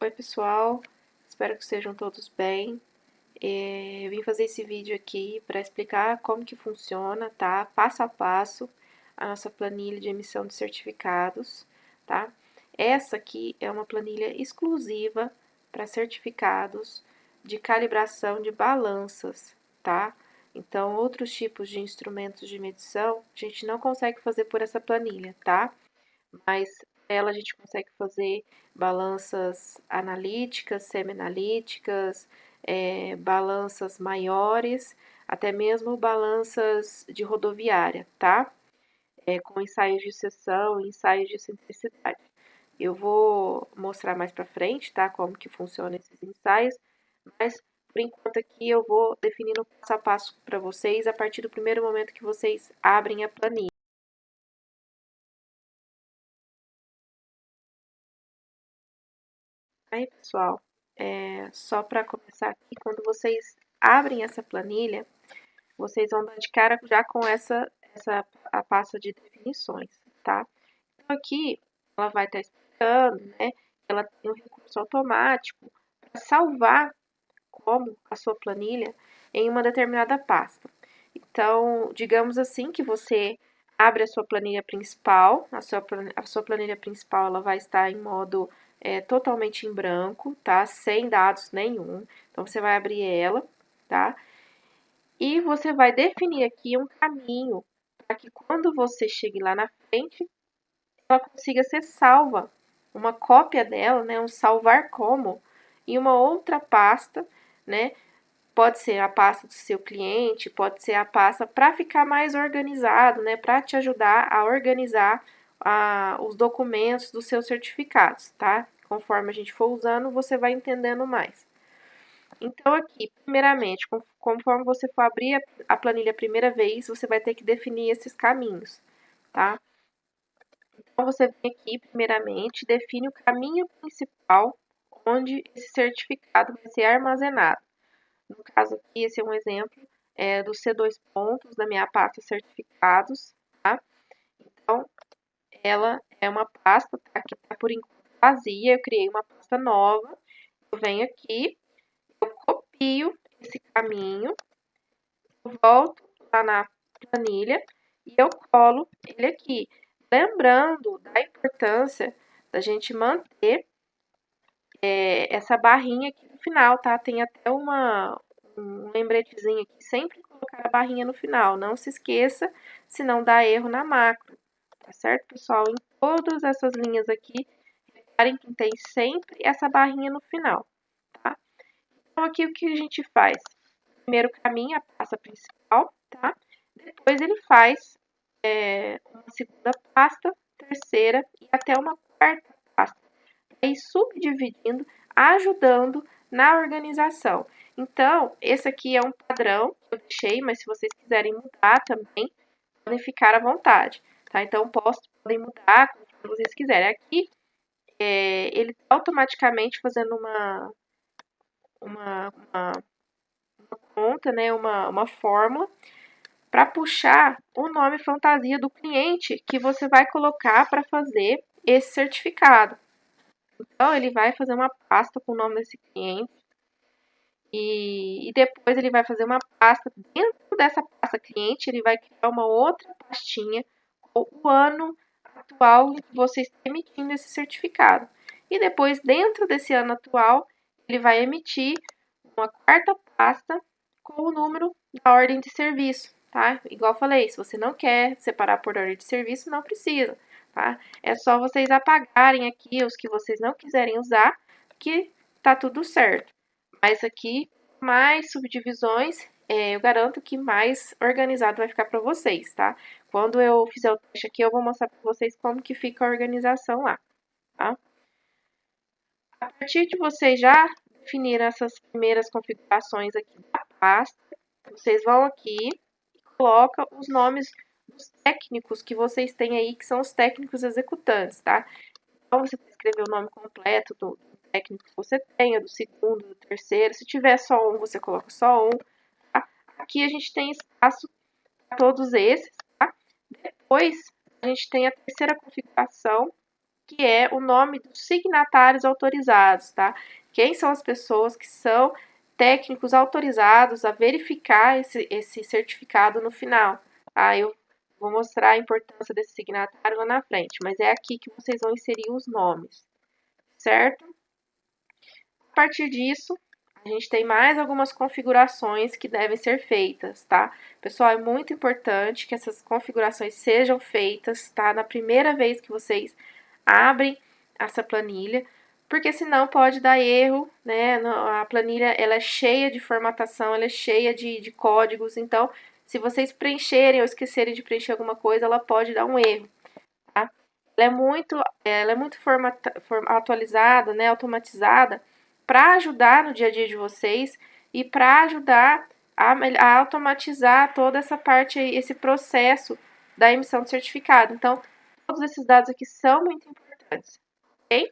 Oi pessoal, espero que estejam todos bem. Eu vim fazer esse vídeo aqui para explicar como que funciona, tá? Passo a passo, a nossa planilha de emissão de certificados, tá? Essa aqui é uma planilha exclusiva para certificados de calibração de balanças, tá? Então, outros tipos de instrumentos de medição, a gente não consegue fazer por essa planilha, tá? Mas ela a gente consegue fazer balanças analíticas, semi-analíticas, balanças maiores, até mesmo balanças de rodoviária, tá? Com ensaios de seção e ensaios de simplicidade. Eu vou mostrar mais para frente, tá? Como que funciona esses ensaios, mas por enquanto aqui eu vou definindo passo a passo para vocês a partir do primeiro momento que vocês abrem a planilha. Aí, pessoal, só para começar aqui, quando vocês abrem essa planilha, vocês vão dar de cara já com a pasta de definições, tá? Então, aqui, ela vai estar explicando, né, que ela tem um recurso automático para salvar como a sua planilha em uma determinada pasta. Então, digamos assim que você abre a sua planilha principal, a sua planilha principal ela vai estar em modo totalmente em branco, tá? Sem dados nenhum. Então, você vai abrir ela, tá? E você vai definir aqui um caminho para que quando você chegue lá na frente, ela consiga ser salva. Uma cópia dela, né? Um salvar como, em uma outra pasta, né? Pode ser a pasta do seu cliente, pode ser a pasta para ficar mais organizado, né? Para te ajudar a organizar os documentos dos seus certificados, tá? Conforme a gente for usando, você vai entendendo mais. Então, aqui, primeiramente, conforme você for abrir a planilha a primeira vez, você vai ter que definir esses caminhos, tá? Então, você vem aqui, primeiramente, define o caminho principal onde esse certificado vai ser armazenado. No caso aqui, esse é um exemplo dos C2 pontos da minha pasta certificados, tá? Então, ela é uma pasta tá, que está por enquanto vazia, eu criei uma pasta nova, eu venho aqui, eu copio esse caminho, eu volto lá na planilha e eu colo ele aqui. Lembrando da importância da gente manter essa barrinha aqui no final, tá? Tem até um lembretezinho aqui, sempre colocar a barrinha no final. Não se esqueça, senão dá erro na macro, tá certo, pessoal? Em todas essas linhas aqui, reparem que tem sempre essa barrinha no final, tá? Então, aqui o que a gente faz? Primeiro caminho, a pasta principal, tá? Depois ele faz uma segunda pasta, terceira e até uma quarta pasta. E subdividindo, ajudando na organização. Então, esse aqui é um padrão que eu deixei, mas se vocês quiserem mudar também, podem ficar à vontade, tá? Então, podem mudar como vocês quiserem. Aqui, ele automaticamente fazendo uma conta, né, uma fórmula, para puxar o nome fantasia do cliente que você vai colocar para fazer esse certificado. Então, ele vai fazer uma pasta com o nome desse cliente e depois ele vai fazer uma pasta. Dentro dessa pasta cliente, ele vai criar uma outra pastinha com o ano atual em que você está emitindo esse certificado. E depois, dentro desse ano atual, ele vai emitir uma quarta pasta com o número da ordem de serviço, tá? Igual falei, se você não quer separar por ordem de serviço, não precisa, tá? É só vocês apagarem aqui os que vocês não quiserem usar, que tá tudo certo. Mas aqui, mais subdivisões, eu garanto que mais organizado vai ficar para vocês, tá? Quando eu fizer o teste aqui, eu vou mostrar para vocês como que fica a organização lá, tá? A partir de vocês já definir essas primeiras configurações aqui da pasta, vocês vão aqui e colocam os nomes dos técnicos que vocês têm aí, que são os técnicos executantes, tá? Então, você escrever o nome completo do técnico que você tenha, do segundo, do terceiro. Se tiver só um, você coloca só um. Tá? Aqui a gente tem espaço para todos esses. Tá? Depois, a gente tem a terceira configuração, que é o nome dos signatários autorizados, tá? Quem são as pessoas que são técnicos autorizados a verificar esse certificado no final. Eu vou mostrar a importância desse signatário lá na frente, mas é aqui que vocês vão inserir os nomes, certo? A partir disso, a gente tem mais algumas configurações que devem ser feitas, tá? Pessoal, é muito importante que essas configurações sejam feitas, tá? Na primeira vez que vocês abrem essa planilha, porque senão pode dar erro, né? A planilha, ela é cheia de formatação, ela é cheia de códigos, então, se vocês preencherem ou esquecerem de preencher alguma coisa, ela pode dar um erro, tá? Ela é muito atualizada, né? Automatizada, para ajudar no dia a dia de vocês e para ajudar a automatizar toda essa parte, esse processo da emissão de certificado. Então, todos esses dados aqui são muito importantes, ok?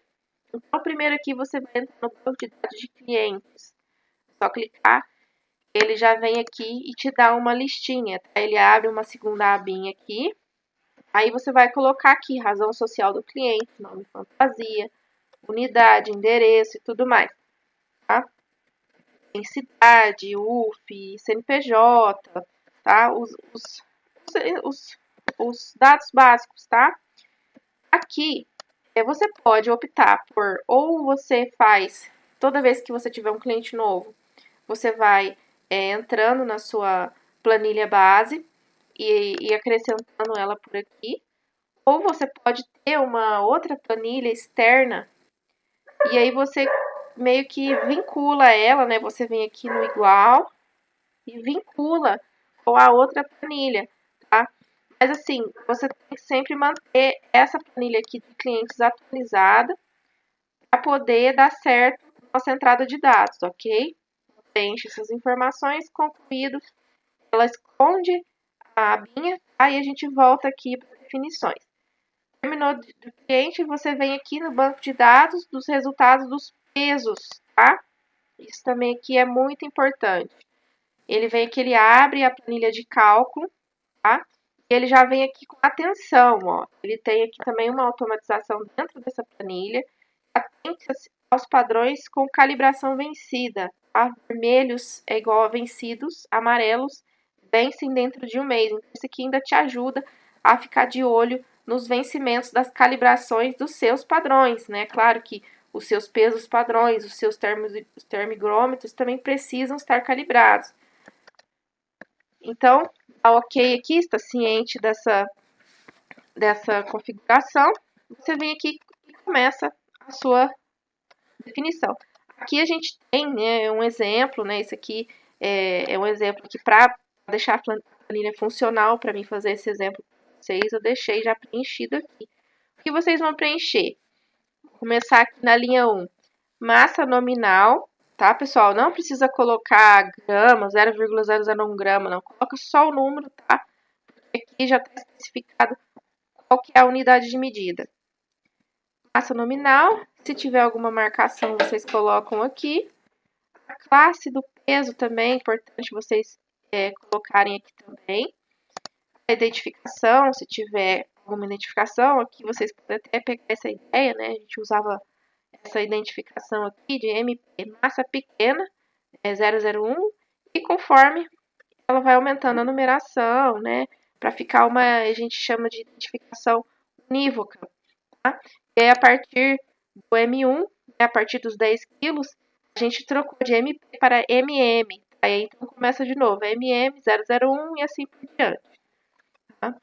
Então, primeiro aqui você vai entrar no banco de dados de clientes. Só clicar, ele já vem aqui e te dá uma listinha, tá? Ele abre uma segunda abinha aqui. Aí você vai colocar aqui razão social do cliente, nome fantasia, unidade, endereço e tudo mais, tá? Tem cidade, UF, CNPJ, tá? Os dados básicos, tá? Aqui, você pode optar por, ou você faz, toda vez que você tiver um cliente novo, você vai entrando na sua planilha base e acrescentando ela por aqui, ou você pode ter uma outra planilha externa e aí você meio que vincula ela, né? Você vem aqui no igual e vincula com a outra planilha, tá? Mas assim, você tem que sempre manter essa planilha aqui de clientes atualizada para poder dar certo a nossa entrada de dados, ok? Preenche essas informações, concluído, ela esconde a abinha, aí a gente volta aqui para definições. Terminou do cliente, você vem aqui no banco de dados dos resultados dos pesos, tá? Isso também aqui é muito importante. Ele vem aqui, ele abre a planilha de cálculo, tá? E ele já vem aqui com atenção, ó. Ele tem aqui também uma automatização dentro dessa planilha. Atente aos padrões com calibração vencida, tá? Vermelhos é igual a vencidos, amarelos vencem dentro de um mês. Então, isso aqui ainda te ajuda a ficar de olho nos vencimentos das calibrações dos seus padrões, né? Claro que os seus pesos padrões, os seus termigrômetros também precisam estar calibrados. Então, tá ok aqui, está ciente dessa configuração. Você vem aqui e começa a sua definição. Aqui a gente tem, né, um exemplo, né? Esse aqui é um exemplo aqui para deixar a planilha funcional para mim fazer esse exemplo para vocês. Eu deixei já preenchido aqui. O que vocês vão preencher? Vou começar aqui na linha 1. Massa nominal, tá, pessoal? Não precisa colocar grama, 0,001 grama, não. Coloca só o número, tá? Porque aqui já está especificado qual que é a unidade de medida. Massa nominal, se tiver alguma marcação, vocês colocam aqui. A classe do peso também é importante vocês colocarem aqui também. A identificação, se tiver alguma identificação, aqui vocês podem até pegar essa ideia, né? A gente usava essa identificação aqui de MP, massa pequena, 001, e conforme ela vai aumentando a numeração, né? Para ficar a gente chama de identificação unívoca, tá? E aí, a partir do M1, né, a partir dos 10 quilos, a gente trocou de MP para MM. Aí então começa de novo, MM 001 e assim por diante. Tá?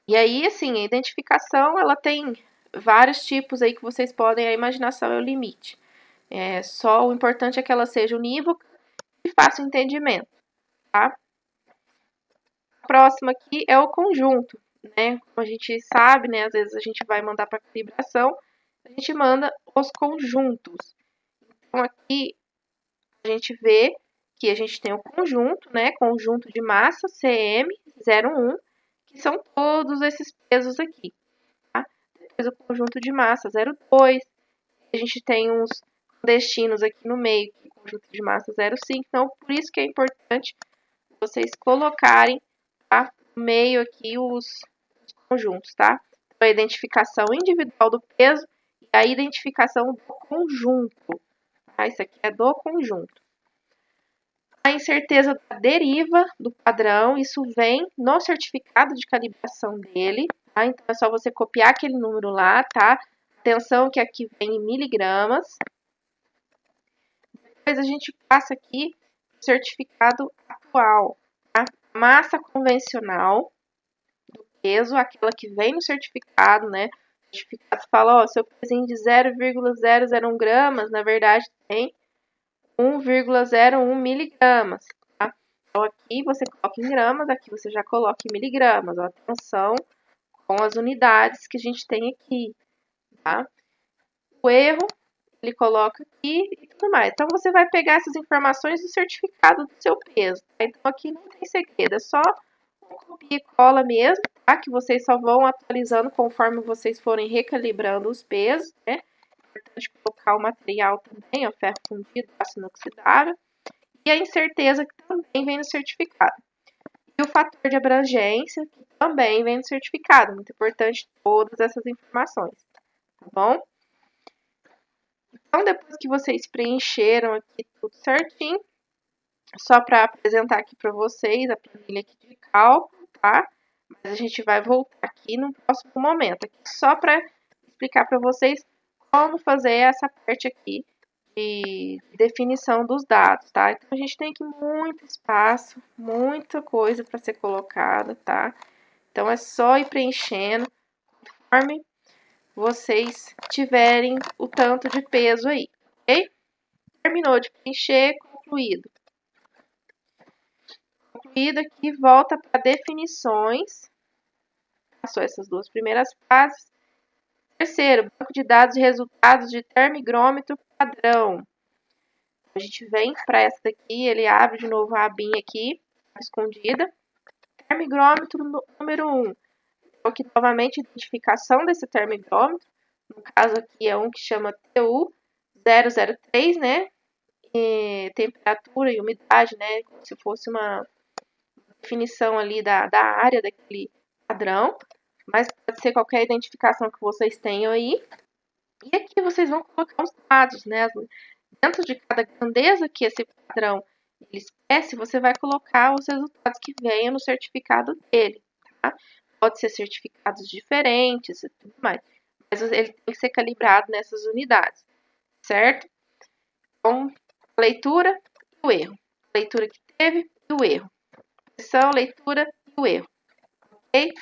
E aí, assim, a identificação, ela tem vários tipos aí que vocês podem, a imaginação é o limite. Só o importante é que ela seja unívoca e fácil entendimento, tá? A próxima aqui é o conjunto, né? Como a gente sabe, né? Às vezes a gente vai mandar para calibração, a gente manda os conjuntos. Então, aqui a gente vê que a gente tem o conjunto, né? Conjunto de massa CM01, que são todos esses pesos aqui, tá? Depois o conjunto de massa 02, a gente tem uns destinos aqui no meio, que é o conjunto de massa 05, então por isso que é importante vocês colocarem, tá? No meio aqui os conjuntos, tá? a identificação individual do peso e a identificação do conjunto. Tá? Isso aqui é do conjunto. A incerteza da deriva do padrão, isso vem no certificado de calibração dele, tá? Então é só você copiar aquele número lá, tá? Atenção que aqui vem em miligramas. Depois a gente passa aqui o certificado atual, tá? Massa convencional do peso, aquela que vem no certificado, né? O certificado fala, ó, seu pezinho de 0,001 gramas, na verdade tem 1,01 miligramas, tá? Então aqui você coloca em gramas, aqui você já coloca em miligramas. Ó, atenção com as unidades que a gente tem aqui, tá? O erro, ele coloca aqui e tudo mais. Então você vai pegar essas informações do certificado do seu peso, tá? Então aqui não tem segredo, é só copia e cola mesmo, tá? Que vocês só vão atualizando conforme vocês forem recalibrando os pesos, né? É importante colocar o material também, ó, ferro fundido, aço inoxidável. E a incerteza, que também vem no certificado. E o fator de abrangência, que também vem no certificado. Muito importante todas essas informações, tá bom? Então, depois que vocês preencheram aqui tudo certinho, só para apresentar aqui para vocês a planilha aqui de cálculo, tá? Mas a gente vai voltar aqui no próximo momento, aqui só para explicar para vocês como fazer essa parte aqui de definição dos dados, tá? Então, a gente tem aqui muito espaço, muita coisa para ser colocada, tá? Então, é só ir preenchendo conforme vocês tiverem o tanto de peso aí, ok? Terminou de preencher, concluído. Concluído aqui, volta para definições. Passou essas duas primeiras fases. Terceiro, banco de dados de resultados de termigrômetro padrão. A gente vem para essa daqui, ele abre de novo a abinha aqui, escondida. Termigrômetro número 1. Então, aqui novamente, identificação desse termigrômetro. No caso aqui é um que chama TU003, né? E temperatura e umidade, né? Como se fosse uma definição ali da área daquele padrão. Mas pode ser qualquer identificação que vocês tenham aí. E aqui vocês vão colocar os dados, né? Dentro de cada grandeza que esse padrão ele expresse, você vai colocar os resultados que venham no certificado dele, tá? Pode ser certificados diferentes e tudo mais, mas ele tem que ser calibrado nessas unidades, certo? Então, a leitura e o erro. A leitura que teve e o erro. Correção, leitura e o erro, ok?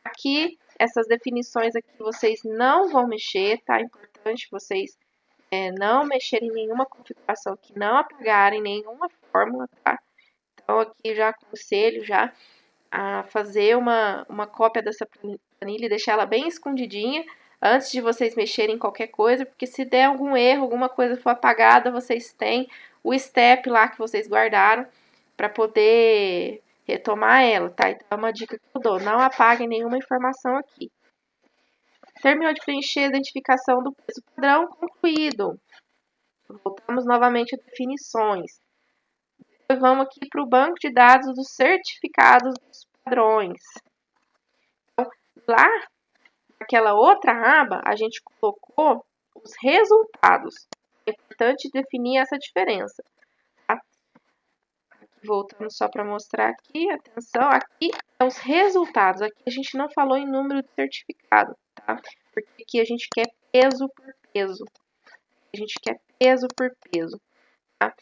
Aqui, essas definições aqui vocês não vão mexer, tá? É importante vocês não mexerem em nenhuma configuração aqui, não apagarem nenhuma fórmula, tá? Então, aqui já aconselho já a fazer uma cópia dessa planilha e deixar ela bem escondidinha antes de vocês mexerem em qualquer coisa, porque se der algum erro, alguma coisa for apagada, vocês têm o step lá que vocês guardaram para poder retomar ela, tá? Então, é uma dica que eu dou, não apaguem nenhuma informação aqui. Terminou de preencher a identificação do peso padrão, concluído. Voltamos novamente a definições. Depois vamos aqui para o banco de dados dos certificados dos padrões. Então, lá naquela outra aba, a gente colocou os resultados. É importante definir essa diferença. Tá? Voltando só para mostrar aqui, atenção, aqui é os resultados. Aqui a gente não falou em número de certificado, tá? Porque aqui a gente quer peso por peso. A gente quer peso por peso, tá?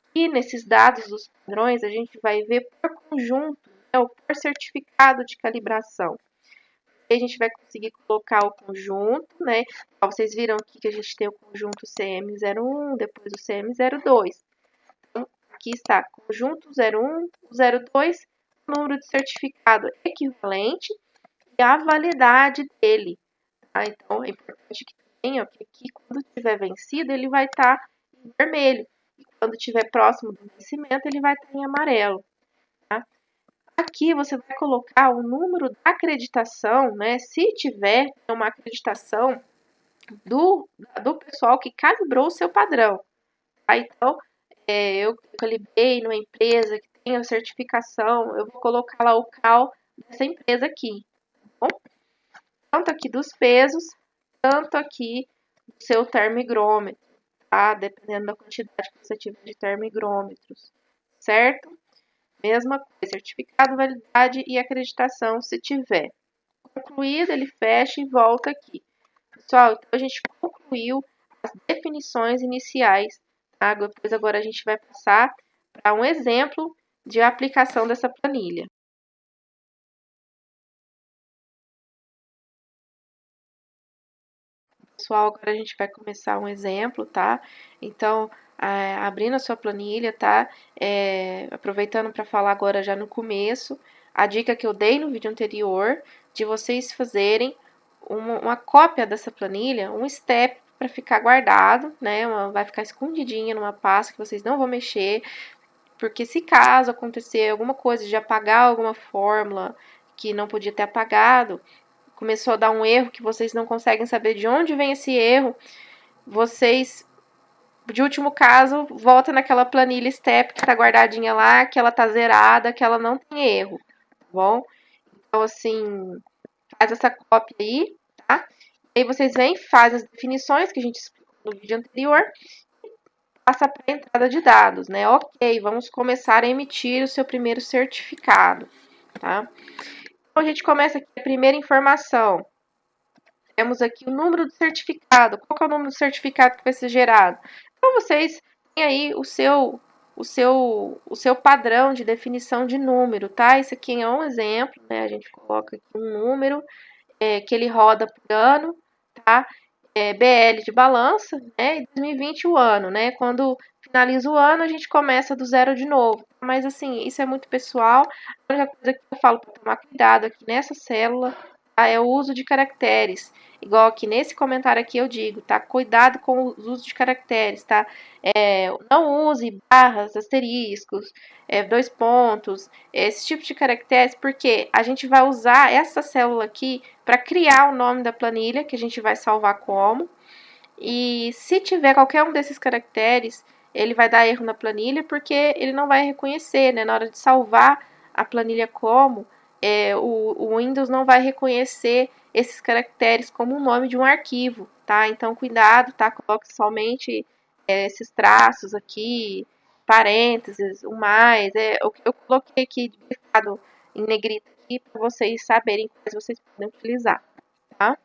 Aqui nesses dados dos padrões, a gente vai ver por conjunto, né, ou por certificado de calibração. E a gente vai conseguir colocar o conjunto, né? Ó, vocês viram aqui que a gente tem o conjunto CM01, depois o CM02. Então, aqui está conjunto 01, 02, número de certificado equivalente e a validade dele. Tá? Então, é importante que tenha que aqui, quando tiver vencido, ele vai estar em vermelho. E quando estiver próximo do vencimento, ele vai estar em amarelo. Tá? Aqui você vai colocar o número da acreditação, né? Se tiver uma acreditação do pessoal que calibrou o seu padrão. Tá? Então, eu calibrei numa empresa que tem a certificação, eu vou colocar lá o CAL dessa empresa aqui. Tá bom? tanto aqui dos pesos, tanto aqui do seu termigrômetro, tá? Dependendo da quantidade que você tiver de termigrômetros, certo? Mesma coisa, certificado, validade e acreditação, se tiver. Concluído, ele fecha e volta aqui. Pessoal, então a gente concluiu as definições iniciais, tá? Depois agora a gente vai passar para um exemplo de aplicação dessa planilha. Pessoal, agora a gente vai começar um exemplo, tá? Então, abrindo a sua planilha, tá? Aproveitando para falar agora já no começo, a dica que eu dei no vídeo anterior, de vocês fazerem uma cópia dessa planilha, um step para ficar guardado, né? Vai ficar escondidinha numa pasta que vocês não vão mexer, porque se caso acontecer alguma coisa de apagar alguma fórmula que não podia ter apagado, começou a dar um erro que vocês não conseguem saber de onde vem esse erro, vocês, de último caso, volta naquela planilha STEP que tá guardadinha lá, que ela tá zerada, que ela não tem erro, tá bom? Então, assim, faz essa cópia aí, tá? Aí vocês vêm, fazem as definições que a gente explicou no vídeo anterior, passa para a entrada de dados, né? Ok, vamos começar a emitir o seu primeiro certificado, tá? Então, a gente começa aqui a primeira informação. Temos aqui o número do certificado. Qual que é o número do certificado que vai ser gerado? Então, vocês têm aí o seu padrão de definição de número, tá? Esse aqui é um exemplo, né? A gente coloca aqui um número que ele roda por ano, tá? BL de balança, né? E 2020 o ano, né? Quando finaliza o ano, a gente começa do zero de novo. Mas, assim, isso é muito pessoal. A única coisa que eu falo para tomar cuidado aqui nessa célula, tá? É o uso de caracteres. Igual aqui nesse comentário aqui eu digo, tá? Cuidado com os usos de caracteres, tá? Não use barras, asteriscos, dois pontos, esse tipo de caracteres, porque a gente vai usar essa célula aqui para criar o nome da planilha, que a gente vai salvar como. E se tiver qualquer um desses caracteres, ele vai dar erro na planilha, porque ele não vai reconhecer, né? Na hora de salvar a planilha como, o Windows não vai reconhecer esses caracteres como o nome de um arquivo, tá? Então, cuidado, tá? Coloque somente esses traços aqui, parênteses, o mais. Eu coloquei aqui grifado em negrito aqui para vocês saberem quais vocês podem utilizar, tá?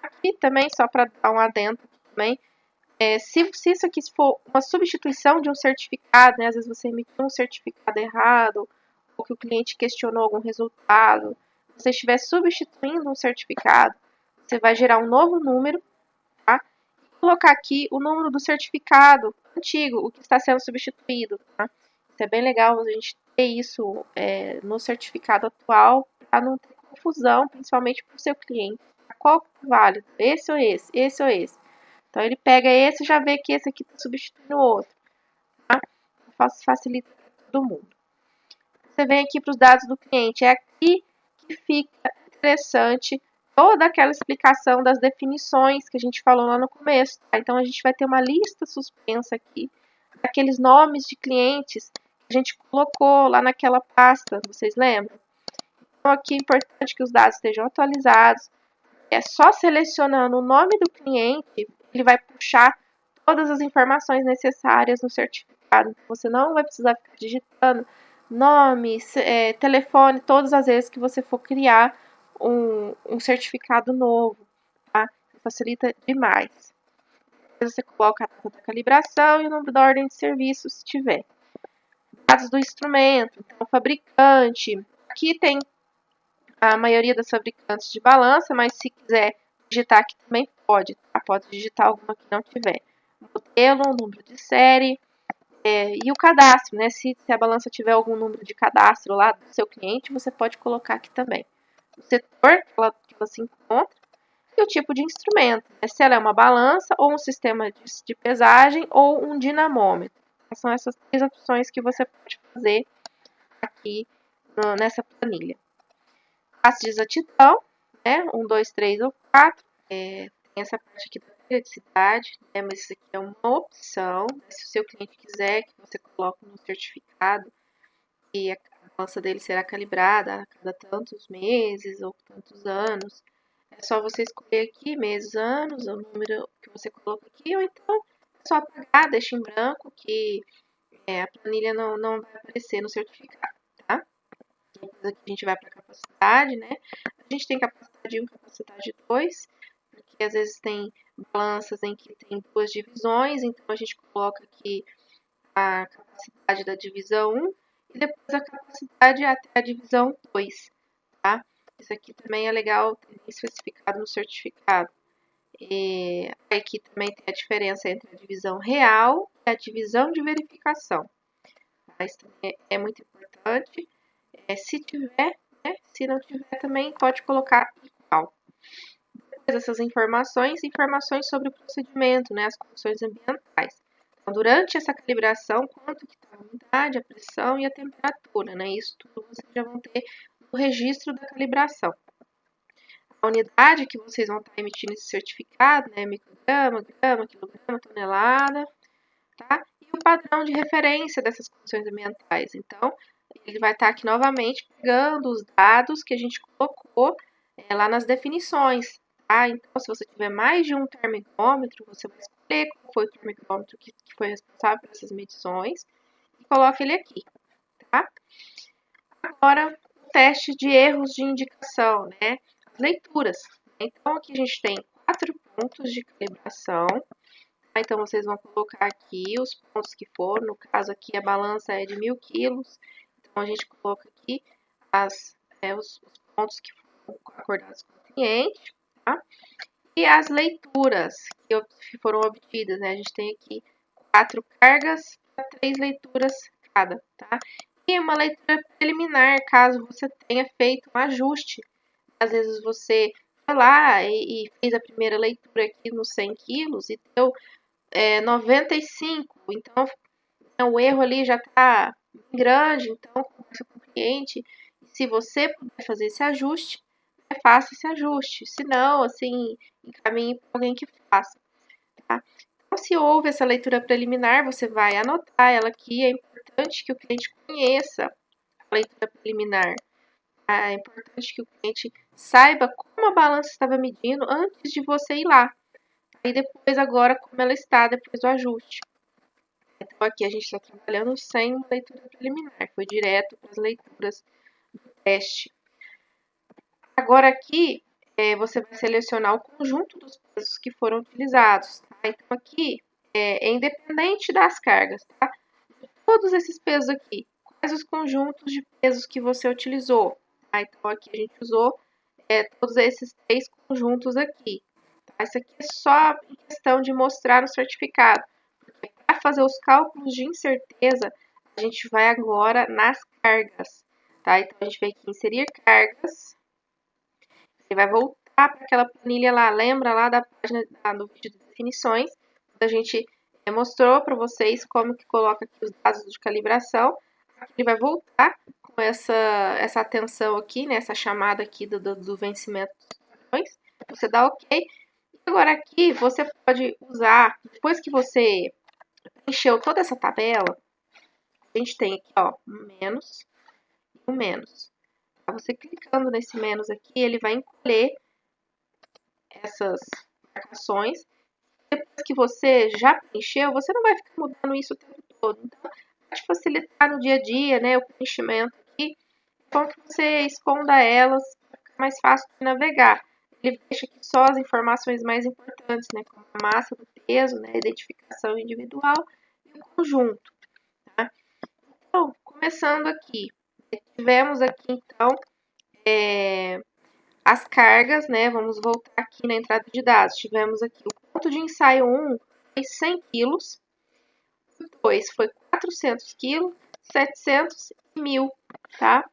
Aqui também, só para dar um adendo também, se isso aqui for uma substituição de um certificado, né? Às vezes você emitiu um certificado errado, ou que o cliente questionou algum resultado, se você estiver substituindo um certificado, você vai gerar um novo número, tá? E colocar aqui o número do certificado antigo, o que está sendo substituído, tá? Isso é bem legal a gente ter isso no certificado atual, para não ter confusão, principalmente para o seu cliente. Qual que é válido? Esse ou esse? Esse ou esse? Então, ele pega esse e já vê que esse aqui está substituindo o outro, tá? Facilita para todo mundo. Você vem aqui para os dados do cliente. É aqui que fica interessante toda aquela explicação das definições que a gente falou lá no começo, tá? Então, a gente vai ter uma lista suspensa aqui daqueles nomes de clientes que a gente colocou lá naquela pasta, vocês lembram? Então, aqui é importante que os dados estejam atualizados. É só selecionando o nome do cliente, ele vai puxar todas as informações necessárias no certificado. Você não vai precisar ficar digitando nome, telefone, todas as vezes que você for criar um certificado novo, tá? Facilita demais. Depois você coloca a data da calibração e o número da ordem de serviço, se tiver. Dados do instrumento, então, fabricante. Aqui tem a maioria das fabricantes de balança, mas se quiser digitar aqui também pode, tá? Pode digitar alguma que não tiver. Modelo, número de série e o cadastro, né? Se a balança tiver algum número de cadastro lá do seu cliente, você pode colocar aqui também. O setor que ela se encontra e o tipo de instrumento, né? Se ela é uma balança ou um sistema de pesagem ou um dinamômetro. São essas três opções que você pode fazer aqui nessa planilha. Classe de exatidão, né? 1, 2, 3 ou 4. Tem essa parte aqui da periodicidade, né? Mas isso aqui é uma opção. Se o seu cliente quiser que você coloque no certificado e a balança dele será calibrada a cada tantos meses ou tantos anos. É só você escolher aqui, meses, anos, o número que você coloca aqui, ou então é só apagar, deixa em branco, que a planilha não vai aparecer no certificado, tá? Depois aqui a gente vai para capacidade, né? A gente tem capacidade 1 e capacidade 2, porque às vezes tem balanças em que tem duas divisões, então a gente coloca aqui a capacidade da divisão 1 e depois a capacidade até a divisão 2, tá? Isso aqui também é legal ter especificado no certificado. E aqui também tem a diferença entre a divisão real e a divisão de verificação. Mas também é muito importante. Se tiver, né? Se não tiver também pode colocar igual. Depois dessas informações sobre o procedimento, né? As condições ambientais. Então, durante essa calibração, quanto que está a umidade, a pressão e a temperatura, né? Isso tudo vocês já vão ter no registro da calibração. A unidade que vocês vão estar emitindo esse certificado, né? Micrograma, grama, quilograma, tonelada, tá? E o padrão de referência dessas condições ambientais. Então, ele vai estar aqui novamente pegando os dados que a gente colocou lá nas definições, tá? Então, se você tiver mais de um termômetro, você vai escolher qual foi o termômetro que foi responsável por essas medições e coloca ele aqui, tá? Agora, o teste de erros de indicação, né? As leituras. Então, aqui a gente tem 4 pontos de calibração. Então, vocês vão colocar aqui os pontos que foram. No caso aqui, a balança é de 1000 quilos. Então, a gente coloca aqui os pontos que foram acordados com o cliente, tá? E as leituras que foram obtidas, né? A gente tem aqui 4 cargas para 3 leituras cada, tá? E uma leitura preliminar, caso você tenha feito um ajuste. Às vezes você foi lá e fez a primeira leitura aqui nos 100 quilos e deu 95, então o erro ali já está grande, então conversa com o cliente. Se você puder fazer esse ajuste, faça esse ajuste. Se não, assim, encaminhe para alguém que faça. Tá? Então, se houve essa leitura preliminar, você vai anotar ela aqui. É importante que o cliente conheça a leitura preliminar. Tá? É importante que o cliente saiba como a balança estava medindo antes de você ir lá. E depois, agora, como ela está depois do ajuste. Então, aqui a gente está trabalhando sem uma leitura preliminar, foi direto para as leituras do teste. Agora, aqui, você vai selecionar o conjunto dos pesos que foram utilizados. Tá? Então, aqui é independente das cargas, tá? Todos esses pesos aqui, quais os conjuntos de pesos que você utilizou? Tá? Então, aqui a gente usou todos esses 3 conjuntos aqui. Tá? Isso aqui é só em questão de mostrar no certificado. Para fazer os cálculos de incerteza, a gente vai agora nas cargas, tá? Então, a gente vai aqui inserir cargas. Ele vai voltar para aquela planilha lá, lembra lá da página do vídeo de definições, a gente mostrou para vocês como que coloca aqui os dados de calibração. Ele vai voltar com essa atenção aqui, né? Essa chamada aqui do vencimento dos padrões. Você dá OK. E agora aqui você pode usar, depois que você encheu toda essa tabela, a gente tem aqui, ó, um menos e um menos. Você clicando nesse menos aqui, ele vai encolher essas marcações. Depois que você já preencheu, você não vai ficar mudando isso o tempo todo. Então, para te facilitar no dia a dia, né, o preenchimento aqui, é bom que você esconda elas para ficar mais fácil de navegar. Ele deixa aqui só as informações mais importantes, né, como a massa do peso, né, a identificação individual e o conjunto. Tá? Então, começando aqui, tivemos aqui então as cargas, né? Vamos voltar aqui na entrada de dados. Tivemos aqui o ponto de ensaio 1 foi 100 kg, o 2 foi 400 kg, 700 e 1000, tá?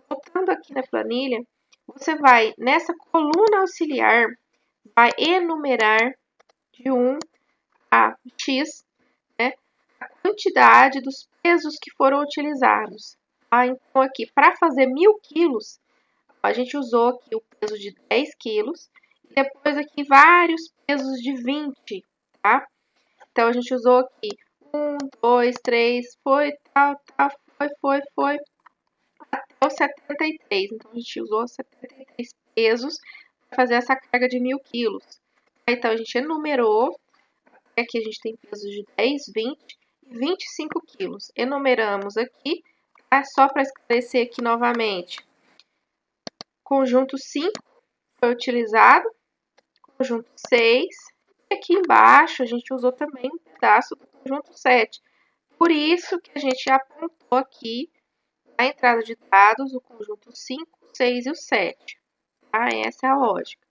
Voltando aqui na planilha, você vai nessa coluna auxiliar, vai enumerar de 1 a X, né? A quantidade dos pesos que foram utilizados. Tá? Então, aqui, para fazer 1000 quilos, a gente usou aqui o peso de 10 quilos e depois aqui vários pesos de 20, tá? Então, a gente usou aqui 1, 2, 3, foi, tal, foi, deu 73. Então, a gente usou 73 pesos para fazer essa carga de 1000 quilos. Então, a gente enumerou. Aqui a gente tem pesos de 10, 20 e 25 quilos. Enumeramos aqui, tá? Só para esclarecer aqui novamente. Conjunto 5 foi utilizado. Conjunto 6. E aqui embaixo a gente usou também um pedaço do conjunto 7. Por isso que a gente apontou aqui na entrada de dados o conjunto 5, 6 e o 7. Tá? Essa é a lógica.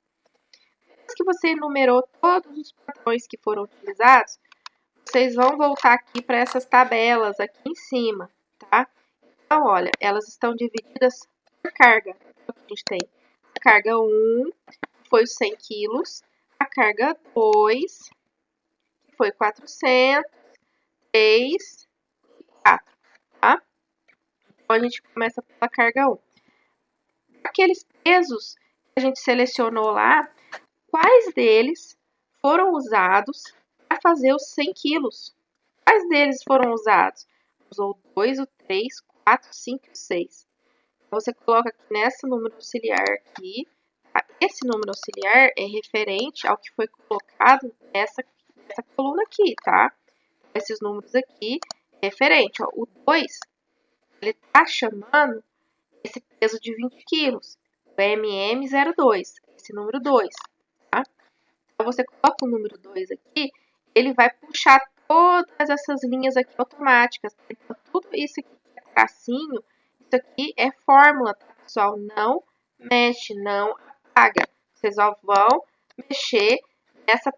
Depois que você enumerou todos os padrões que foram utilizados, vocês vão voltar aqui para essas tabelas aqui em cima, tá? Então, olha, elas estão divididas por carga. A gente tem a carga 1, que foi os 100 quilos, a carga 2, que foi 400, 3 e 4, tá? Então, a gente começa pela carga 1. Aqueles pesos que a gente selecionou lá, quais deles foram usados para fazer os 100 quilos? Quais deles foram usados? Usou 2, o 3, 4, 5 e 6. Então, você coloca aqui nesse número auxiliar aqui. Tá? Esse número auxiliar é referente ao que foi colocado nessa coluna aqui, tá? Esses números aqui é referente. Ó. O 2, ele está chamando esse peso de 20 quilos. O MM02, esse número 2, tá? Então, você coloca o número 2 aqui, ele vai puxar todas essas linhas aqui automáticas. Então, tudo isso aqui é tracinho, isso aqui é fórmula, tá, pessoal? Não mexe, não apaga. Vocês só vão mexer nessa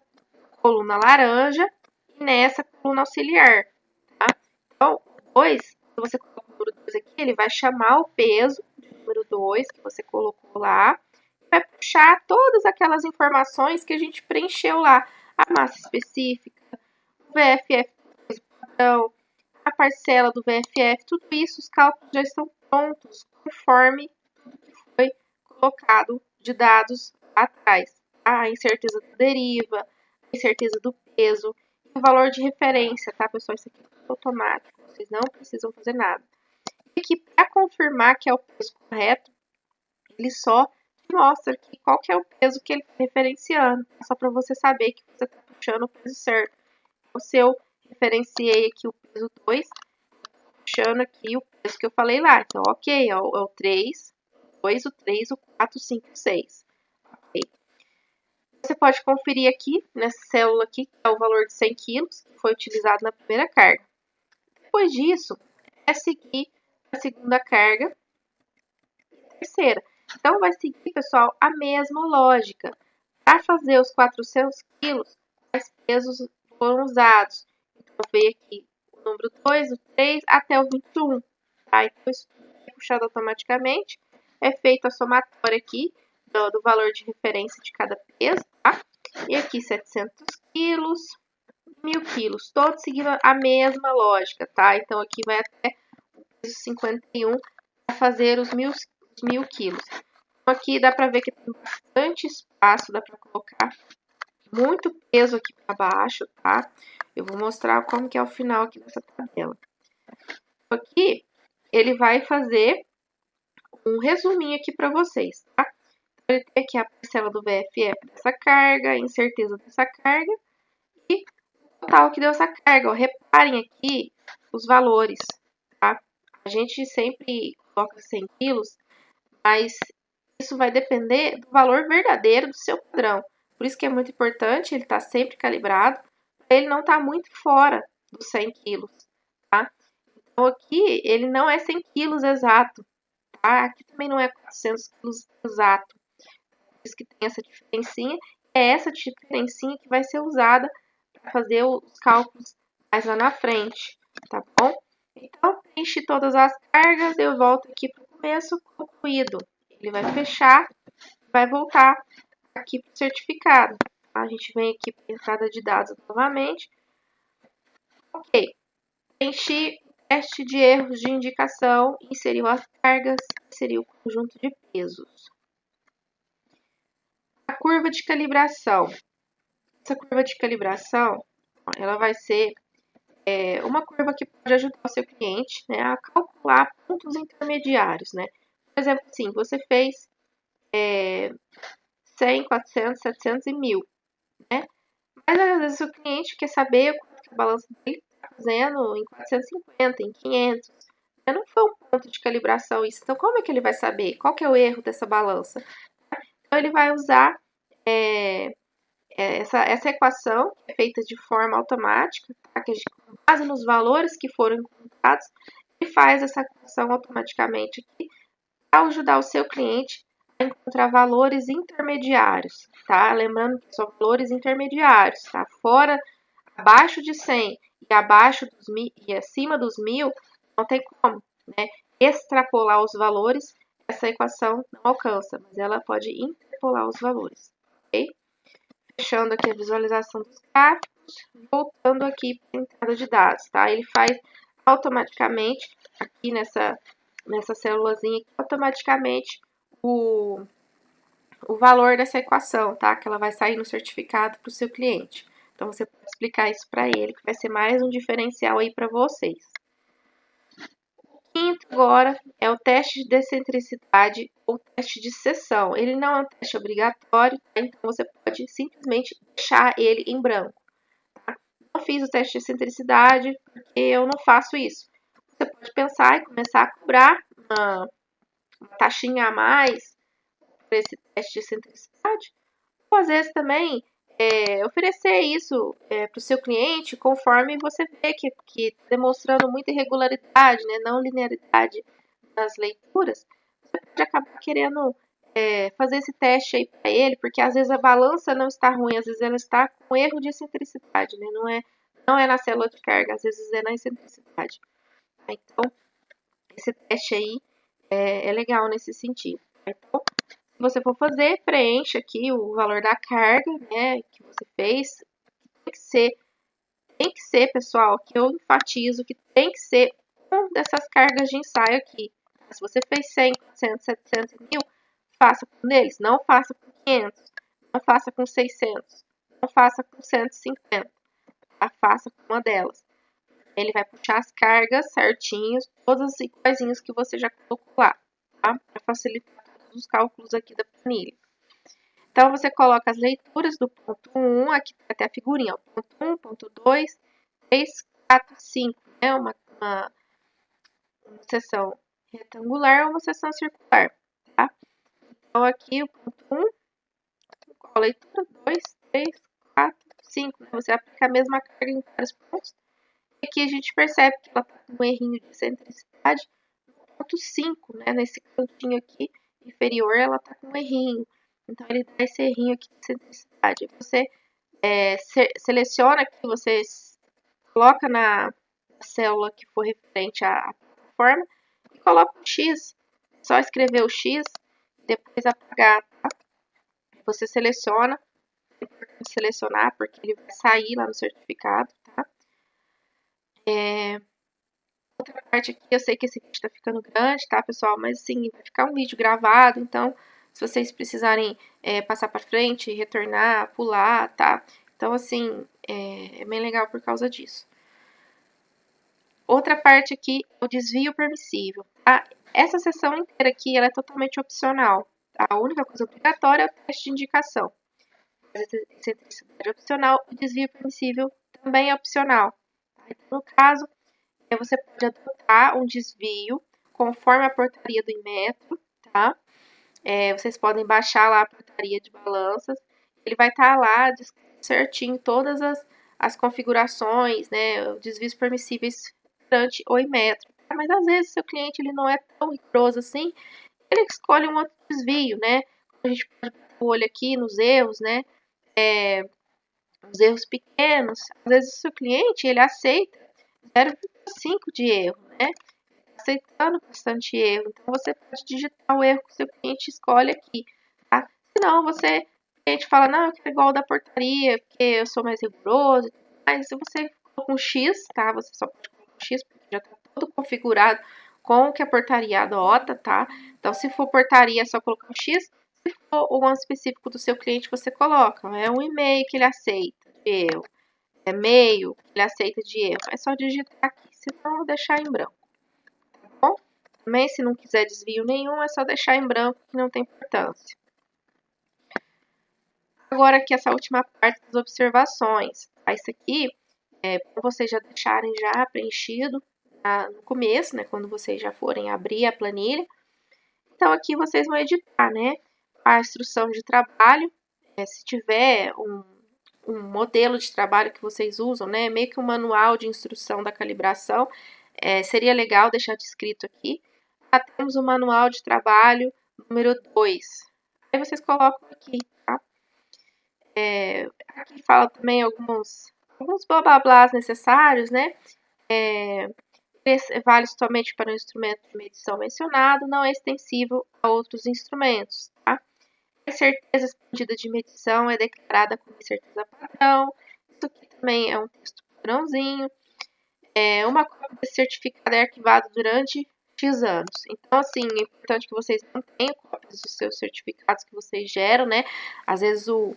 coluna laranja e nessa coluna auxiliar, tá? Então, o 2, se você colocar o número 2 aqui, ele vai chamar o peso do número 2 que você colocou lá, vai puxar todas aquelas informações que a gente preencheu lá. A massa específica, o VFF padrão, a parcela do VFF, tudo isso, os cálculos já estão prontos, conforme tudo que foi colocado de dados atrás. A incerteza da deriva, a incerteza do peso e o valor de referência, tá, pessoal? Isso aqui é tudo automático, vocês não precisam fazer nada. E aqui, para confirmar que é o peso correto, ele só mostra aqui qual que é o peso que ele está referenciando, só para você saber que você está puxando o peso certo. Então, se eu referenciei aqui o peso 2, puxando aqui o peso que eu falei lá. Então, ok, é o 3, o 2, o 3, o 4, o 5 e o 6. Ok. Você pode conferir aqui, nessa célula aqui, que é o valor de 100 quilos, que foi utilizado na primeira carga. Depois disso, é seguir a segunda carga e a terceira. Então, vai seguir, pessoal, a mesma lógica. Para fazer os 400 quilos, quais pesos foram usados? Então, veio aqui o número 2, o 3, até o 21. Tá? Então, isso é puxado automaticamente. É feita a somatória aqui do valor de referência de cada peso. Tá? E aqui 700 quilos, 1000 quilos. Todos seguindo a mesma lógica. Tá? Então, aqui vai até o peso 51 para fazer os 1000 quilos. Então, aqui dá para ver que tem bastante espaço, dá para colocar muito peso aqui para baixo, tá? Eu vou mostrar como que é o final aqui dessa tabela. Aqui, ele vai fazer um resuminho aqui para vocês, tá? Então, ele tem aqui a parcela do VFF dessa carga, a incerteza dessa carga e o total que deu essa carga. Ó, reparem aqui os valores, tá? A gente sempre coloca 100 quilos, mas isso vai depender do valor verdadeiro do seu padrão. Por isso que é muito importante ele estar sempre calibrado, para ele não estar muito fora dos 100 quilos, tá? Então, aqui ele não é 100 quilos exato, tá? Aqui também não é 400 quilos exato. Por isso que tem essa diferencinha. É essa diferencinha que vai ser usada para fazer os cálculos mais lá na frente, tá bom? Então, preenchi todas as cargas, eu volto aqui para o começo, concluído. Ele vai fechar, vai voltar aqui para o certificado. A gente vem aqui para a entrada de dados novamente. Ok, preenchi o teste de erros de indicação, inseriu as cargas, inseriu o conjunto de pesos. A curva de calibração. Essa curva de calibração, ela vai ser uma curva que pode ajudar o seu cliente, né, a calcular pontos intermediários, né? por exemplo, assim, você fez 100, 400, 700 e 1000, né? Mas às vezes o cliente quer saber quanto que a balança dele está fazendo em 450, em 500. Não foi um ponto de calibração isso. Então, como é que ele vai saber? Qual que é o erro dessa balança? Então, ele vai usar essa equação, que é feita de forma automática, tá? Que a gente, com base nos valores que foram encontrados, ele faz essa equação automaticamente aqui para ajudar o seu cliente a encontrar valores intermediários, tá? Lembrando que são valores intermediários, tá? Fora, abaixo de 100 e abaixo dos 1000 e acima dos 1000, não tem como, né? Extrapolar os valores, essa equação não alcança, mas ela pode interpolar os valores, ok? Fechando aqui a visualização dos gráficos, voltando aqui para a entrada de dados, tá? Ele faz automaticamente, aqui nessa célulazinha, automaticamente o valor dessa equação, tá? Que ela vai sair no certificado para o seu cliente. Então, você pode explicar isso para ele, que vai ser mais um diferencial aí para vocês. Quinto agora é o teste de descentricidade ou teste de seção. Ele não é um teste obrigatório, tá? Então você pode simplesmente deixar ele em branco. Tá? Não fiz o teste de excentricidade porque eu não faço isso. Você pode pensar e começar a cobrar uma taxinha a mais por esse teste de excentricidade. Ou às vezes também oferecer isso para o seu cliente conforme você vê que demonstrando muita irregularidade, né, não linearidade nas leituras, você pode acabar querendo fazer esse teste aí para ele, porque às vezes a balança não está ruim, às vezes ela está com erro de excentricidade, né, não é na célula de carga, às vezes é na excentricidade. Então, esse teste aí é legal nesse sentido. Então, se você for fazer, preencha aqui o valor da carga, né, que você fez. Tem que ser, pessoal, que eu enfatizo que tem que ser uma dessas cargas de ensaio aqui. Se você fez 100, 400, 700 e 1000, faça com deles. Não faça com 500, não faça com 600, não faça com 150. Tá? Faça com uma delas. Ele vai puxar as cargas certinhos, todas iguaizinhas que você já colocou lá, tá? Para facilitar todos os cálculos aqui da planilha. Então, você coloca as leituras do ponto 1, aqui tem até a figurinha, ó, ponto 1, ponto 2, 3, 4, 5, né? Uma seção retangular ou uma seção circular, tá? Então, aqui o ponto 1, qual a leitura? 2, 3, 4, 5, né? Você aplica a mesma carga em vários pontos. E aqui a gente percebe que ela está com um errinho de excentricidade no ponto 5, né? Nesse cantinho aqui inferior, ela está com um errinho. Então, ele dá esse errinho aqui de excentricidade. Você seleciona aqui, você coloca na célula que for referente à plataforma e coloca um X. Só escrever o X e depois apagar, tá? Você seleciona, é importante selecionar porque ele vai sair lá no certificado, tá? Outra parte aqui, eu sei que esse vídeo está ficando grande, tá, pessoal? Mas, assim, vai ficar um vídeo gravado, então, se vocês precisarem passar para frente, retornar, pular, tá? Então, assim, é bem legal por causa disso. Outra parte aqui, o desvio permissível, tá? Essa seção inteira aqui, ela é totalmente opcional. Tá? A única coisa obrigatória é o teste de indicação. Excentricidade é opcional, o desvio permissível também é opcional. Tá? Então, no caso, você pode adotar um desvio conforme a portaria do Inmetro, tá? Vocês podem baixar lá a portaria de balanças. Ele vai estar lá certinho todas as configurações, né? Os desvios permissíveis durante o Inmetro. Tá? Mas às vezes seu cliente ele não é tão rigoroso assim, ele escolhe um outro desvio, né? A gente pode botar o olho aqui nos erros, né? Os erros pequenos. Às vezes o seu cliente ele aceita 0,5 de erro, né? Aceitando bastante erro. Então, você pode digitar o erro que o seu cliente escolhe aqui, tá? Senão, o cliente fala, não, eu quero igual da portaria, porque eu sou mais rigoroso. Mas se você coloca um X, tá? Você só pode colocar um X, porque já está todo configurado com o que a portaria adota, tá? Então, se for portaria, é só colocar um X. Se for o ano específico do seu cliente, você coloca. É um e-mail que ele aceita de erro. É meio que ele aceita de erro. É só digitar aqui, senão eu vou deixar em branco. Tá bom? também. Se não quiser desvio nenhum, é só deixar em branco, que não tem importância. Agora aqui essa última parte das observações. Isso aqui é para vocês já deixarem já preenchido no começo, né, quando vocês já forem abrir a planilha. Então aqui vocês vão editar, né, a instrução de trabalho, se tiver um modelo de trabalho que vocês usam, né, meio que um manual de instrução da calibração, seria legal deixar descrito aqui. Já temos o manual de trabalho número 2. Aí vocês colocam aqui, tá? Aqui fala também alguns blá blá blás necessários, né? Vale somente para o instrumento de medição mencionado, não é extensível a outros instrumentos, tá? A certeza expandida de medição é declarada como certeza padrão. Isso aqui também é um texto padrãozinho. Uma cópia desse certificado é arquivada durante X anos. Então, assim, é importante que vocês mantenham cópias dos seus certificados que vocês geram, né? Às vezes o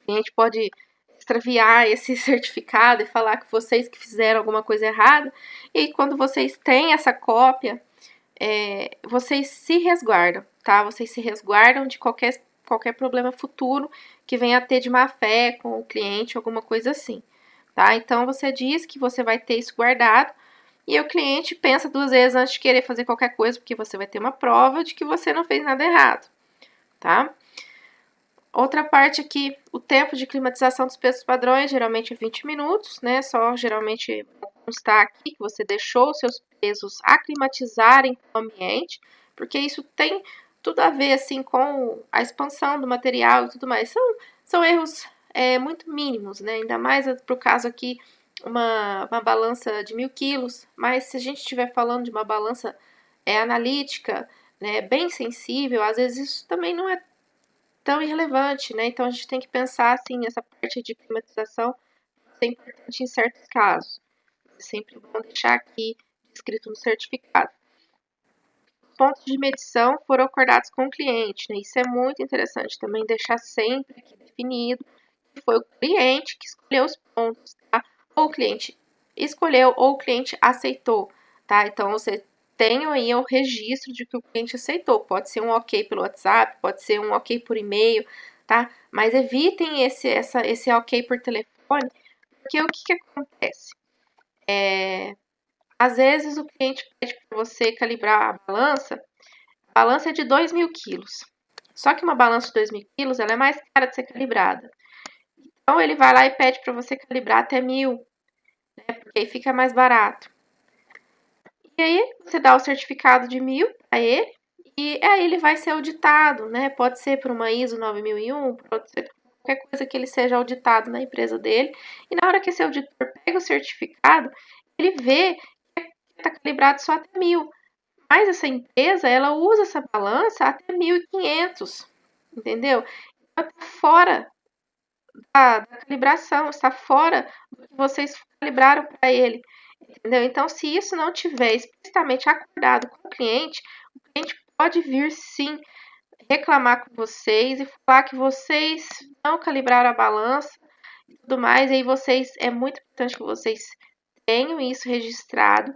cliente pode extraviar esse certificado e falar que vocês que fizeram alguma coisa errada. E quando vocês têm essa cópia, vocês se resguardam, tá? Vocês se resguardam de qualquer problema futuro que venha a ter de má fé com o cliente, alguma coisa assim, tá? Então, você diz que você vai ter isso guardado e o cliente pensa 2 vezes antes de querer fazer qualquer coisa, porque você vai ter uma prova de que você não fez nada errado, tá? Outra parte aqui, o tempo de climatização dos pesos padrões, geralmente é 20 minutos, né? Só geralmente constar aqui que você deixou os seus pesos aclimatizarem com o ambiente, porque isso tem tudo a ver, assim, com a expansão do material e tudo mais. São erros muito mínimos, né? Ainda mais para o caso aqui, uma balança de 1.000 quilos, mas se a gente estiver falando de uma balança analítica, né, bem sensível, às vezes isso também não é tão irrelevante, né? Então a gente tem que pensar assim, essa parte de climatização é importante em certos casos. Sempre vão deixar aqui escrito no certificado. Os pontos de medição foram acordados com o cliente, né? Isso é muito interessante também deixar sempre aqui definido que foi o cliente que escolheu os pontos, tá? Ou o cliente escolheu ou o cliente aceitou, tá? Então você tenham aí o registro de que o cliente aceitou. Pode ser um ok pelo WhatsApp, pode ser um ok por e-mail, tá? Mas evitem esse ok por telefone, porque o que acontece? Às vezes o cliente pede para você calibrar a balança é de 2.000 quilos. Só que uma balança de 2.000 quilos, ela é mais cara de ser calibrada. Então ele vai lá e pede para você calibrar até 1.000, né? Porque aí fica mais barato. E aí você dá o certificado de 1.000 a ele e aí ele vai ser auditado, né? Pode ser por uma ISO 9001, pode ser por qualquer coisa que ele seja auditado na empresa dele. E na hora que esse auditor pega o certificado, ele vê que está calibrado só até 1.000. Mas essa empresa, ela usa essa balança até 1.500, entendeu? Então, está fora da calibração, está fora do que vocês calibraram para ele. Entendeu? Então, se isso não tiver explicitamente acordado com o cliente pode vir sim reclamar com vocês e falar que vocês não calibraram a balança e tudo mais. E aí é muito importante que vocês tenham isso registrado,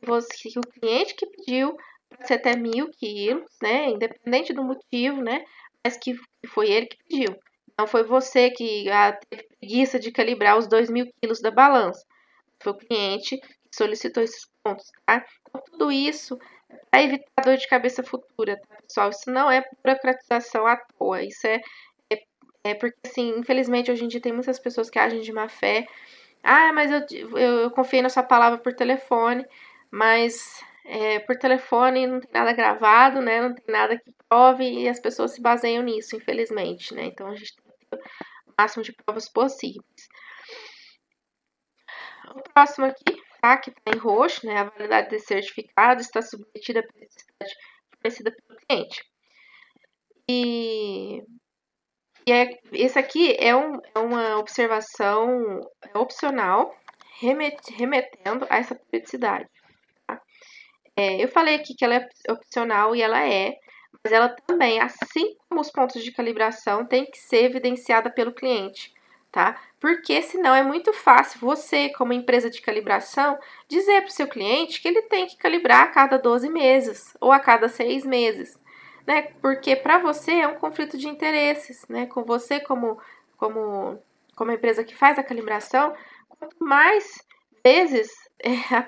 que o cliente que pediu para ser até 1.000 quilos, né? Independente do motivo, né? Mas que foi ele que pediu. Não foi você que teve preguiça de calibrar os 2.000 quilos da balança. Foi o cliente que solicitou esses pontos, tá? Então, tudo isso é para evitar dor de cabeça futura, tá, pessoal? Isso não é burocratização à toa. Isso porque, assim, infelizmente, hoje em dia tem muitas pessoas que agem de má fé. Ah, mas eu confiei na sua palavra por telefone, mas por telefone não tem nada gravado, né? Não tem nada que prove e as pessoas se baseiam nisso, infelizmente, né? Então, a gente tem que ter o máximo de provas possíveis. O próximo aqui, tá? Que está em roxo, né? A validade desse certificado está submetida à periodicidade fornecida pelo cliente. Esse aqui é uma observação opcional, remetendo a essa periodicidade. Tá? Eu falei aqui que ela é opcional e ela mas ela também, assim como os pontos de calibração, tem que ser evidenciada pelo cliente. tá? Porque senão é muito fácil você, como empresa de calibração, dizer para o seu cliente que ele tem que calibrar a cada 12 meses ou a cada 6 meses, né? Porque para você é um conflito de interesses, né? Com você como empresa que faz a calibração, quanto mais vezes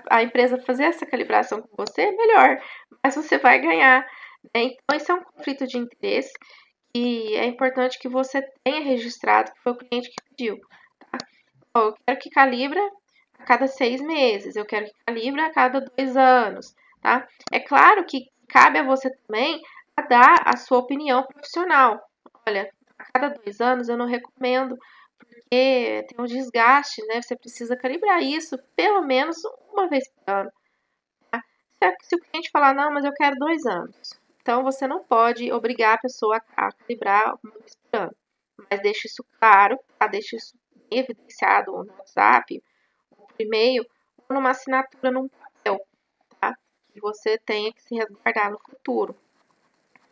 a empresa fazer essa calibração com você, melhor, mas você vai ganhar, né? Então, isso é um conflito de interesse e é importante que você tenha registrado que foi o cliente que pediu, tá? Eu quero que calibra a cada 6 meses, eu quero que calibra a cada 2 anos, tá? É claro que cabe a você também a dar a sua opinião profissional. Olha, a cada 2 anos eu não recomendo, porque tem um desgaste, né? Você precisa calibrar isso pelo menos uma vez por ano. Tá? Se o cliente falar, não, mas eu quero 2 anos, então você não pode obrigar a pessoa a calibrar uma vez por ano. Mas deixe isso claro, tá? Deixe isso evidenciado no WhatsApp, por e-mail, ou numa assinatura num papel, tá? Que você tenha que se resguardar no futuro.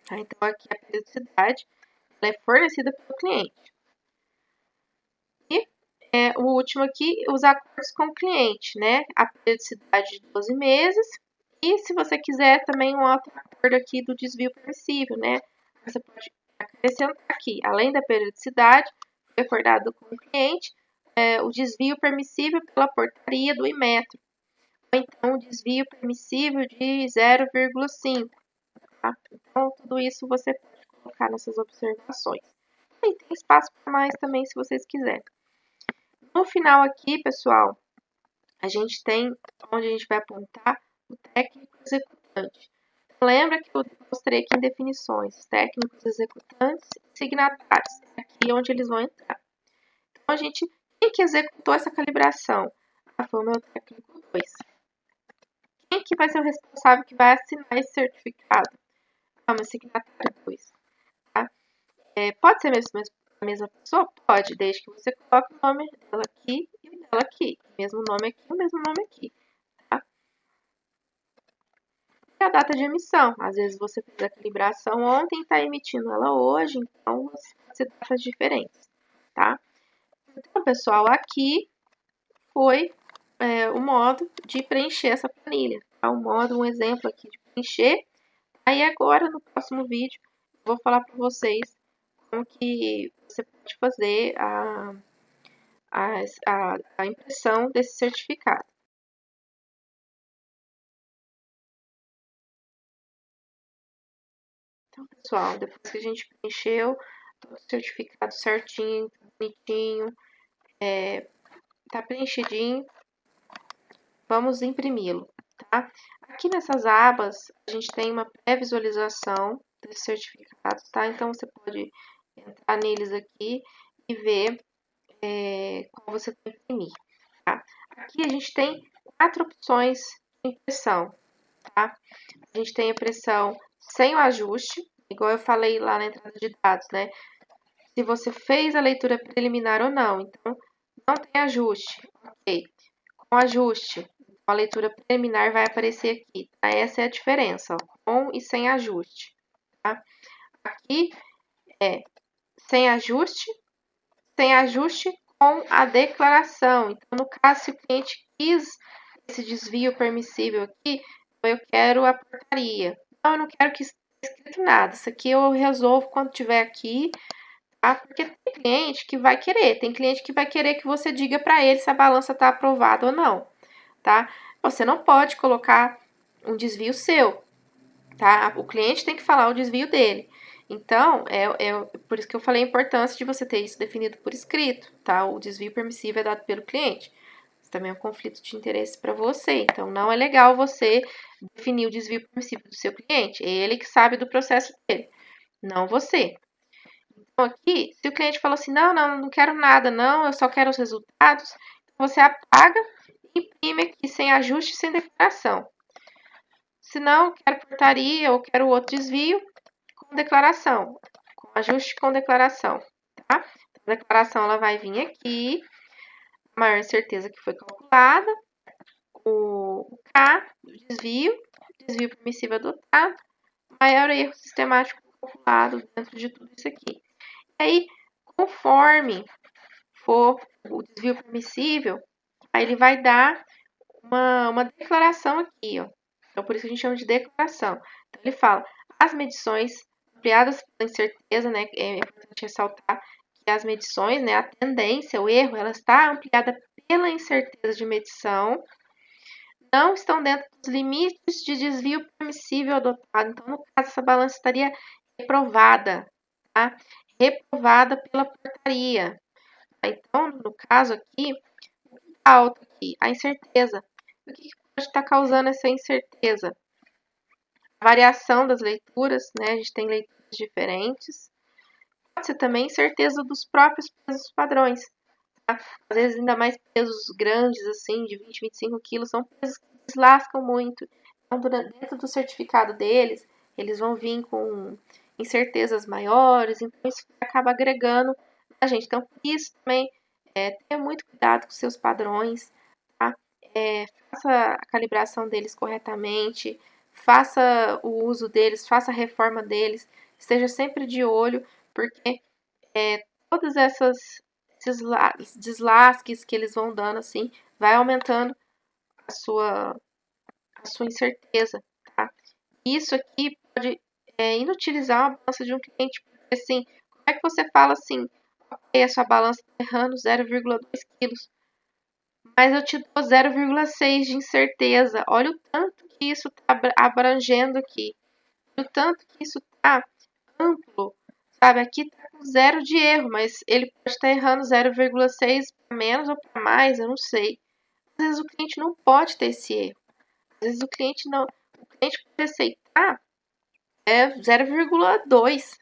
Tá? Então, aqui a periodicidade ela é fornecida pelo cliente. E o último aqui, os acordos com o cliente, né? A periodicidade de 12 meses. E se você quiser também um outro acordo aqui do desvio permissível, né? Você pode acrescentar aqui, além da periodicidade, foi acordado com o cliente, o desvio permissível pela portaria do Inmetro. Ou então o desvio permissível de 0,5. Tá? Então, tudo isso você pode colocar nessas observações. E tem espaço para mais também, se vocês quiserem. No final aqui, pessoal, a gente tem onde a gente vai apontar o técnico executante. Então, lembra que eu mostrei aqui em definições, técnicos executantes e signatários. Aqui é onde eles vão entrar. Então, quem que executou essa calibração? Foi o meu técnico 2. Quem que vai ser o responsável que vai assinar esse certificado? Meu signatário 2. Tá? Pode ser a mesma pessoa? Pode, desde que você coloque o nome dela aqui e o dela aqui. O mesmo nome aqui, o mesmo nome aqui. Tá? E a data de emissão. Às vezes você fez a calibração ontem e está emitindo ela hoje, então pode ser datas diferentes. Tá? Então, pessoal, aqui foi o modo de preencher essa planilha. Tá? Um exemplo aqui de preencher. Aí agora, no próximo vídeo, eu vou falar para vocês como que você pode fazer a impressão desse certificado. Então, pessoal, depois que a gente preencheu todo o certificado certinho, bonitinho, tá preenchidinho, vamos imprimi-lo, tá? Aqui nessas abas, a gente tem uma pré-visualização desses certificados, tá? Então, você pode entrar neles aqui e ver como você vai imprimir, tá? Aqui a gente tem 4 opções de impressão, tá? A gente tem a impressão sem o ajuste, igual eu falei lá na entrada de dados, né? Se você fez a leitura preliminar ou não. Então, não tem ajuste. Ok. Com ajuste, a leitura preliminar vai aparecer aqui. Tá? Essa é a diferença, ó, com e sem ajuste. Tá? Aqui é sem ajuste com a declaração. Então, no caso, se o cliente quis esse desvio permissível aqui, eu quero a portaria. Não, eu não quero que esteja escrito nada. Isso aqui eu resolvo quando tiver aqui, tá? Porque tem cliente que vai querer, tem cliente que vai querer que você diga para ele se a balança está aprovada ou não, tá? Você não pode colocar um desvio seu, tá? O cliente tem que falar o desvio dele. Então, por isso que eu falei a importância de você ter isso definido por escrito, tá? O desvio permissível é dado pelo cliente. Isso também é um conflito de interesse para você. Então, não é legal você definir o desvio permissível do seu cliente. É ele que sabe do processo dele, não você. Então, aqui, se o cliente falou assim, não quero nada, não, eu só quero os resultados, você apaga e imprime aqui sem ajuste, sem declaração. Se não, quero portaria ou quero outro desvio, com declaração, com ajuste com declaração, tá? A declaração ela vai vir aqui, a maior certeza que foi calculada, o K do desvio permissivo adotado, maior erro sistemático calculado dentro de tudo isso aqui. E aí, conforme for o desvio permissível, aí ele vai dar uma declaração aqui, ó. Então, por isso que a gente chama de declaração. Então, ele fala, as medições ampliadas pela incerteza, né, é importante ressaltar que as medições, né, a tendência, o erro, ela está ampliada pela incerteza de medição, não estão dentro dos limites de desvio permissível adotado. Então, no caso, essa balança estaria reprovada, tá? Reprovada pela portaria. Então, no caso aqui, o que está alto aqui? A incerteza. O que pode estar causando essa incerteza? A variação das leituras, né? A gente tem leituras diferentes. Pode ser também incerteza dos próprios pesos padrões. Tá? Às vezes, ainda mais pesos grandes, assim, de 20, 25 quilos, são pesos que deslascam muito. Então, dentro do certificado deles, eles vão vir com incertezas maiores, então isso acaba agregando a gente. Então, por isso também, tenha muito cuidado com seus padrões, tá? Faça a calibração deles corretamente, faça o uso deles, faça a reforma deles, esteja sempre de olho, porque todas esses deslasques que eles vão dando, assim, vai aumentando a sua incerteza, tá? Isso aqui pode inutilizar uma balança de um cliente, porque assim, como é que você fala assim, ok, a sua balança está errando 0,2 quilos, mas eu te dou 0,6 de incerteza. Olha o tanto que isso está abrangendo aqui, o tanto que isso está amplo, sabe? Aqui está com 0 de erro, mas ele pode estar errando 0,6 para menos ou para mais, eu não sei. Às vezes o cliente não pode ter esse erro. Às vezes o cliente pode aceitar 0,2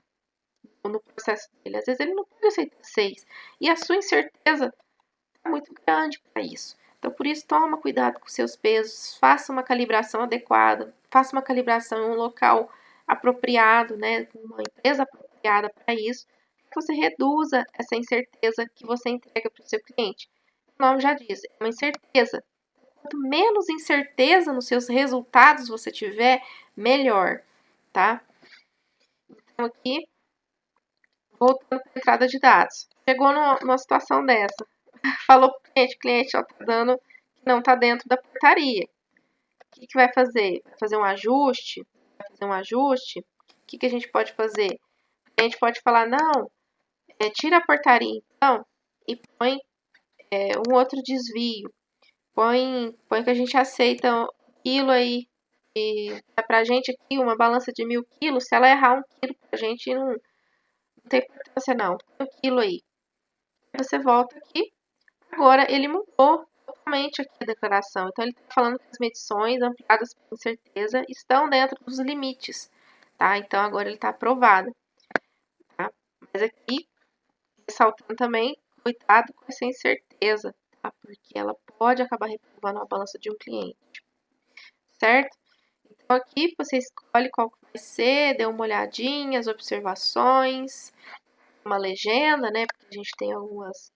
no processo dele. Às vezes ele não pode aceitar 6. E a sua incerteza é muito grande para isso. Então, por isso, toma cuidado com seus pesos, faça uma calibração adequada, faça uma calibração em um local apropriado, né, com uma empresa apropriada para isso, que você reduza essa incerteza que você entrega para o seu cliente. O nome já diz, é uma incerteza. Quanto menos incerteza nos seus resultados você tiver, melhor, tá? Então, aqui, voltando para a entrada de dados. Chegou numa situação dessa. Falou para o cliente, ó, tá dando que não tá dentro da portaria. O que vai fazer? Vai fazer um ajuste? Vai fazer um ajuste? O que a gente pode fazer? A gente pode falar, não, tira a portaria então e põe um outro desvio. Põe que a gente aceita 1 quilo aí. E pra gente aqui, uma balança de 1.000 quilos, se ela errar 1 quilo pra gente, não tem importância não. 1 quilo aí. Você volta aqui. Agora, ele mudou totalmente aqui a declaração. Então, ele está falando que as medições ampliadas com certeza estão dentro dos limites, tá? Então, agora ele está aprovado, tá? Mas aqui, ressaltando também, cuidado com essa incerteza, tá? Porque ela pode acabar reprovando a balança de um cliente, certo? Então, aqui você escolhe qual que vai ser, dê uma olhadinha, as observações, uma legenda, né? Porque a gente tem algumas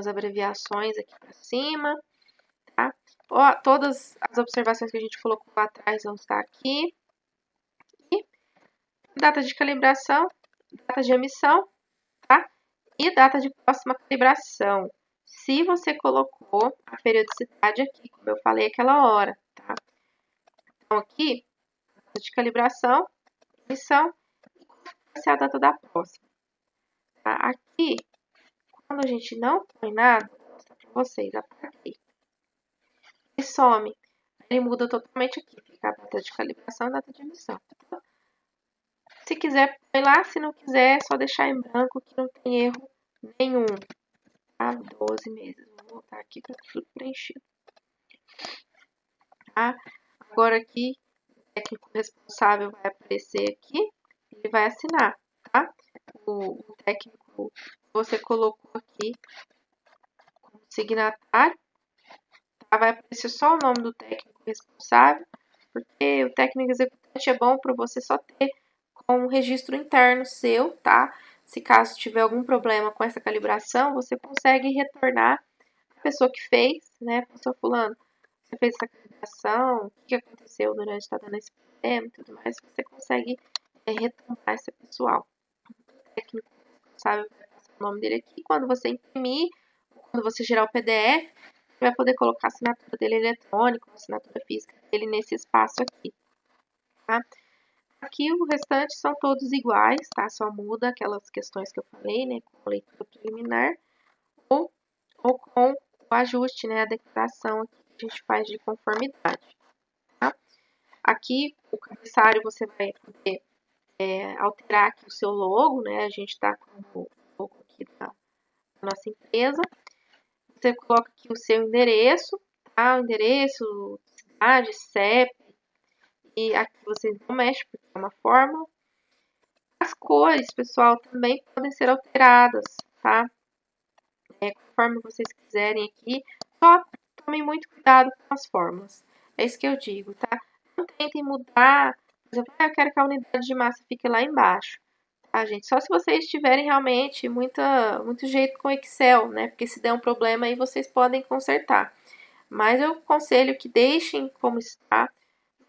abreviações aqui para cima, tá? Ó, todas as observações que a gente colocou lá atrás vão estar aqui. E data de calibração, data de emissão, tá? E data de próxima calibração. Se você colocou a periodicidade aqui, como eu falei aquela hora, tá? Então, aqui, data de calibração, emissão e qual vai ser a data da próxima. Tá? Aqui, quando a gente não põe nada, vou mostrar para vocês, apaguei. E some. Ele muda totalmente aqui, fica a data de calibração e a data de emissão. Tá? Se quiser, põe lá. Se não quiser, é só deixar em branco que não tem erro nenhum. Tá? 12 meses. Vou voltar aqui para tudo preenchido. Tá? Agora aqui, o técnico responsável vai aparecer aqui. Ele vai assinar, tá? O técnico que você colocou aqui como signatário. Tá? Vai aparecer só o nome do técnico responsável. Porque o técnico executante é bom para você só ter com um registro interno seu, tá? Se caso tiver algum problema com essa calibração, você consegue retornar a pessoa que fez, né? Pessoa fulano, você fez essa calibração, o que aconteceu durante estar dando esse problema e tudo mais, você consegue retornar esse pessoal. O técnico responsável vai passar o nome dele aqui. Quando você imprimir quando você gerar o PDF, você vai poder colocar a assinatura dele eletrônica, a assinatura física dele nesse espaço aqui, tá? Aqui o restante são todos iguais, tá? Só muda aquelas questões que eu falei, né? Com leitura preliminar ou com o ajuste, né? A declaração aqui que a gente faz de conformidade, tá? Aqui o cabeçalho você vai poder alterar aqui o seu logo, né? A gente tá com o logo aqui da nossa empresa. Você coloca aqui o seu endereço, tá? O endereço, cidade, CEP, e aqui você não mexe porque é uma fórmula. As cores, pessoal, também podem ser alteradas, tá? Conforme vocês quiserem aqui. Só tomem muito cuidado com as fórmulas. É isso que eu digo, tá? Não tentem mudar. Por exemplo, eu quero que a unidade de massa fique lá embaixo. Tá, gente? Só se vocês tiverem realmente muito jeito com Excel, né? Porque se der um problema aí, vocês podem consertar. Mas eu aconselho que deixem como está.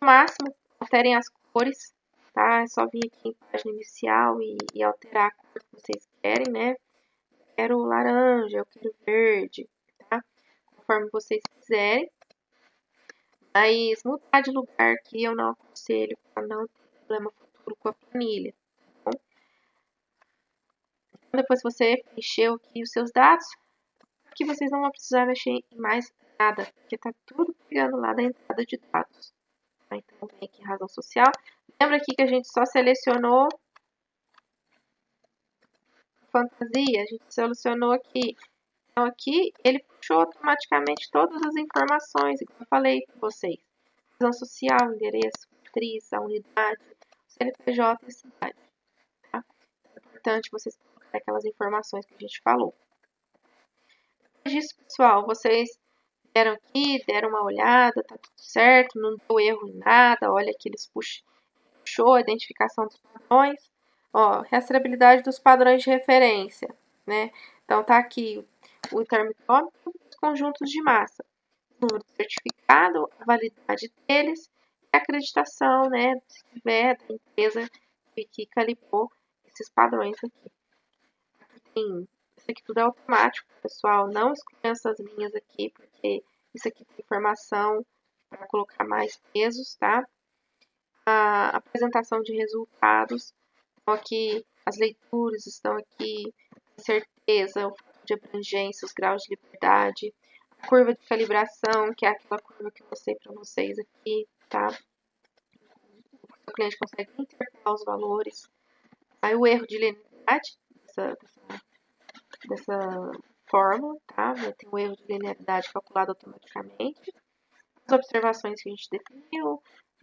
No máximo, alterem as cores, tá? É só vir aqui em página inicial e alterar a cor que vocês querem, né? Eu quero laranja, eu quero verde, tá? Conforme vocês quiserem. Mas mudar de lugar aqui eu não aconselho para não ter problema futuro com a planilha, tá bom? Então, depois que você preencheu aqui os seus dados, aqui vocês não vão precisar mexer em mais nada, porque tá tudo pegando lá da entrada de dados. Tá? Então, vem aqui razão social. Lembra aqui que a gente só selecionou fantasia? A gente selecionou aqui. Então, aqui ele puxou automaticamente todas as informações, como eu falei para vocês. Razão social, endereço, matriz, a unidade, CNPJ e a cidade. Tá? É importante vocês colocarem aquelas informações que a gente falou. Depois disso, pessoal, vocês vieram aqui, deram uma olhada, tá tudo certo, não deu erro em nada. Olha que eles puxou a identificação dos padrões. Ó, rastreabilidade dos padrões de referência, né? Então, tá aqui o termômetro e os conjuntos de massa. O número do certificado, a validade deles e a acreditação, né? Se tiver da empresa que calibrou esses padrões aqui. Aqui tem, isso aqui tudo é automático, pessoal. Não excluam essas linhas aqui, porque isso aqui tem informação para colocar mais pesos, tá? A apresentação de resultados. Então, aqui as leituras estão aqui, a certeza, o fator de abrangência, os graus de liberdade, a curva de calibração, que é aquela curva que eu mostrei para vocês aqui, tá? O cliente consegue interpretar os valores. Aí o erro de linearidade dessa fórmula, tá? Tem o erro de linearidade calculado automaticamente. As observações que a gente definiu,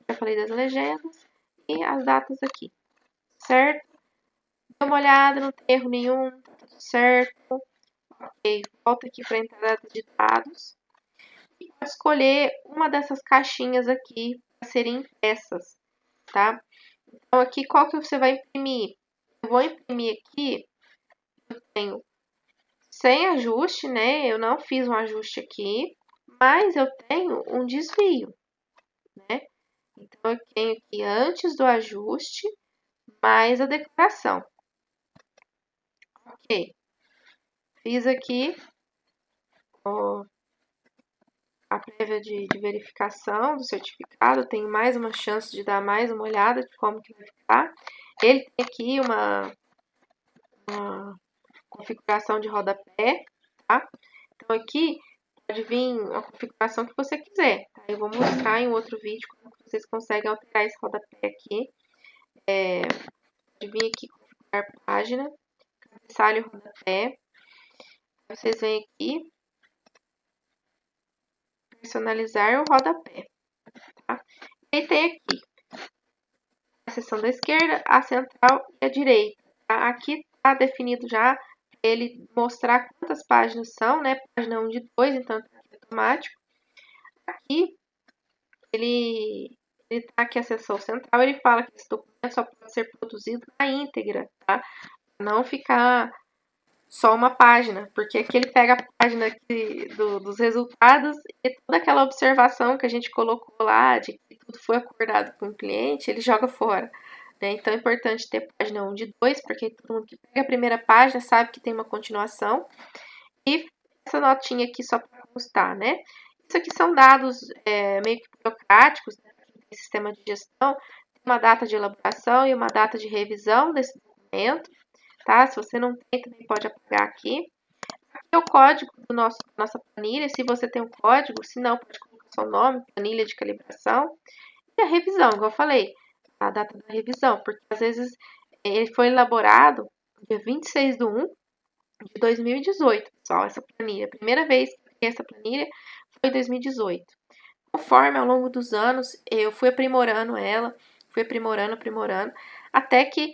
já falei das legendas e as datas aqui, certo? Dê uma olhada, não tem erro nenhum, tá tudo certo. Ok, volta aqui para a entrada de dados e pode escolher uma dessas caixinhas aqui para serem impressas, tá? Então aqui qual que você vai imprimir? Eu vou imprimir aqui, eu tenho sem ajuste, né? Eu não fiz um ajuste aqui, mas eu tenho um desvio, né? Então eu tenho aqui antes do ajuste mais a declaração. Ok. Fiz aqui ó, a prévia de verificação do certificado. Eu tenho mais uma chance de dar mais uma olhada de como que vai ficar. Ele tem aqui uma configuração de rodapé, tá? Então aqui pode vir a configuração que você quiser. Tá? Eu vou mostrar em outro vídeo como vocês conseguem alterar esse rodapé aqui. Pode vir aqui configurar página, cabeçalho rodapé. Vocês vêm aqui, personalizar o rodapé. Tá? E tem aqui a seção da esquerda, a central e a direita. Tá? Aqui está definido já ele mostrar quantas páginas são, né? Página 1 de 2, então tá aqui automático. Aqui ele tá aqui a seção central, ele fala que esse documento só pode ser produzido na íntegra, tá? Não ficar só uma página, porque aqui ele pega a página aqui dos resultados e toda aquela observação que a gente colocou lá, de que tudo foi acordado com o cliente, ele joga fora. Né? Então é importante ter página 1 de 2, porque todo mundo que pega a primeira página sabe que tem uma continuação. E essa notinha aqui só para constar, né? Isso aqui são dados meio que burocráticos, né? Tem sistema de gestão, tem uma data de elaboração e uma data de revisão desse documento, tá? Se você não tem, também pode apagar aqui. Aqui é o código nossa planilha, se você tem um código, se não, pode colocar seu nome, planilha de calibração. E a revisão, igual eu falei, a data da revisão, porque às vezes ele foi elaborado dia 26/1 de 2018, pessoal, essa planilha. A primeira vez que eu criei essa planilha foi em 2018. Conforme ao longo dos anos, eu fui aprimorando ela, fui aprimorando, até que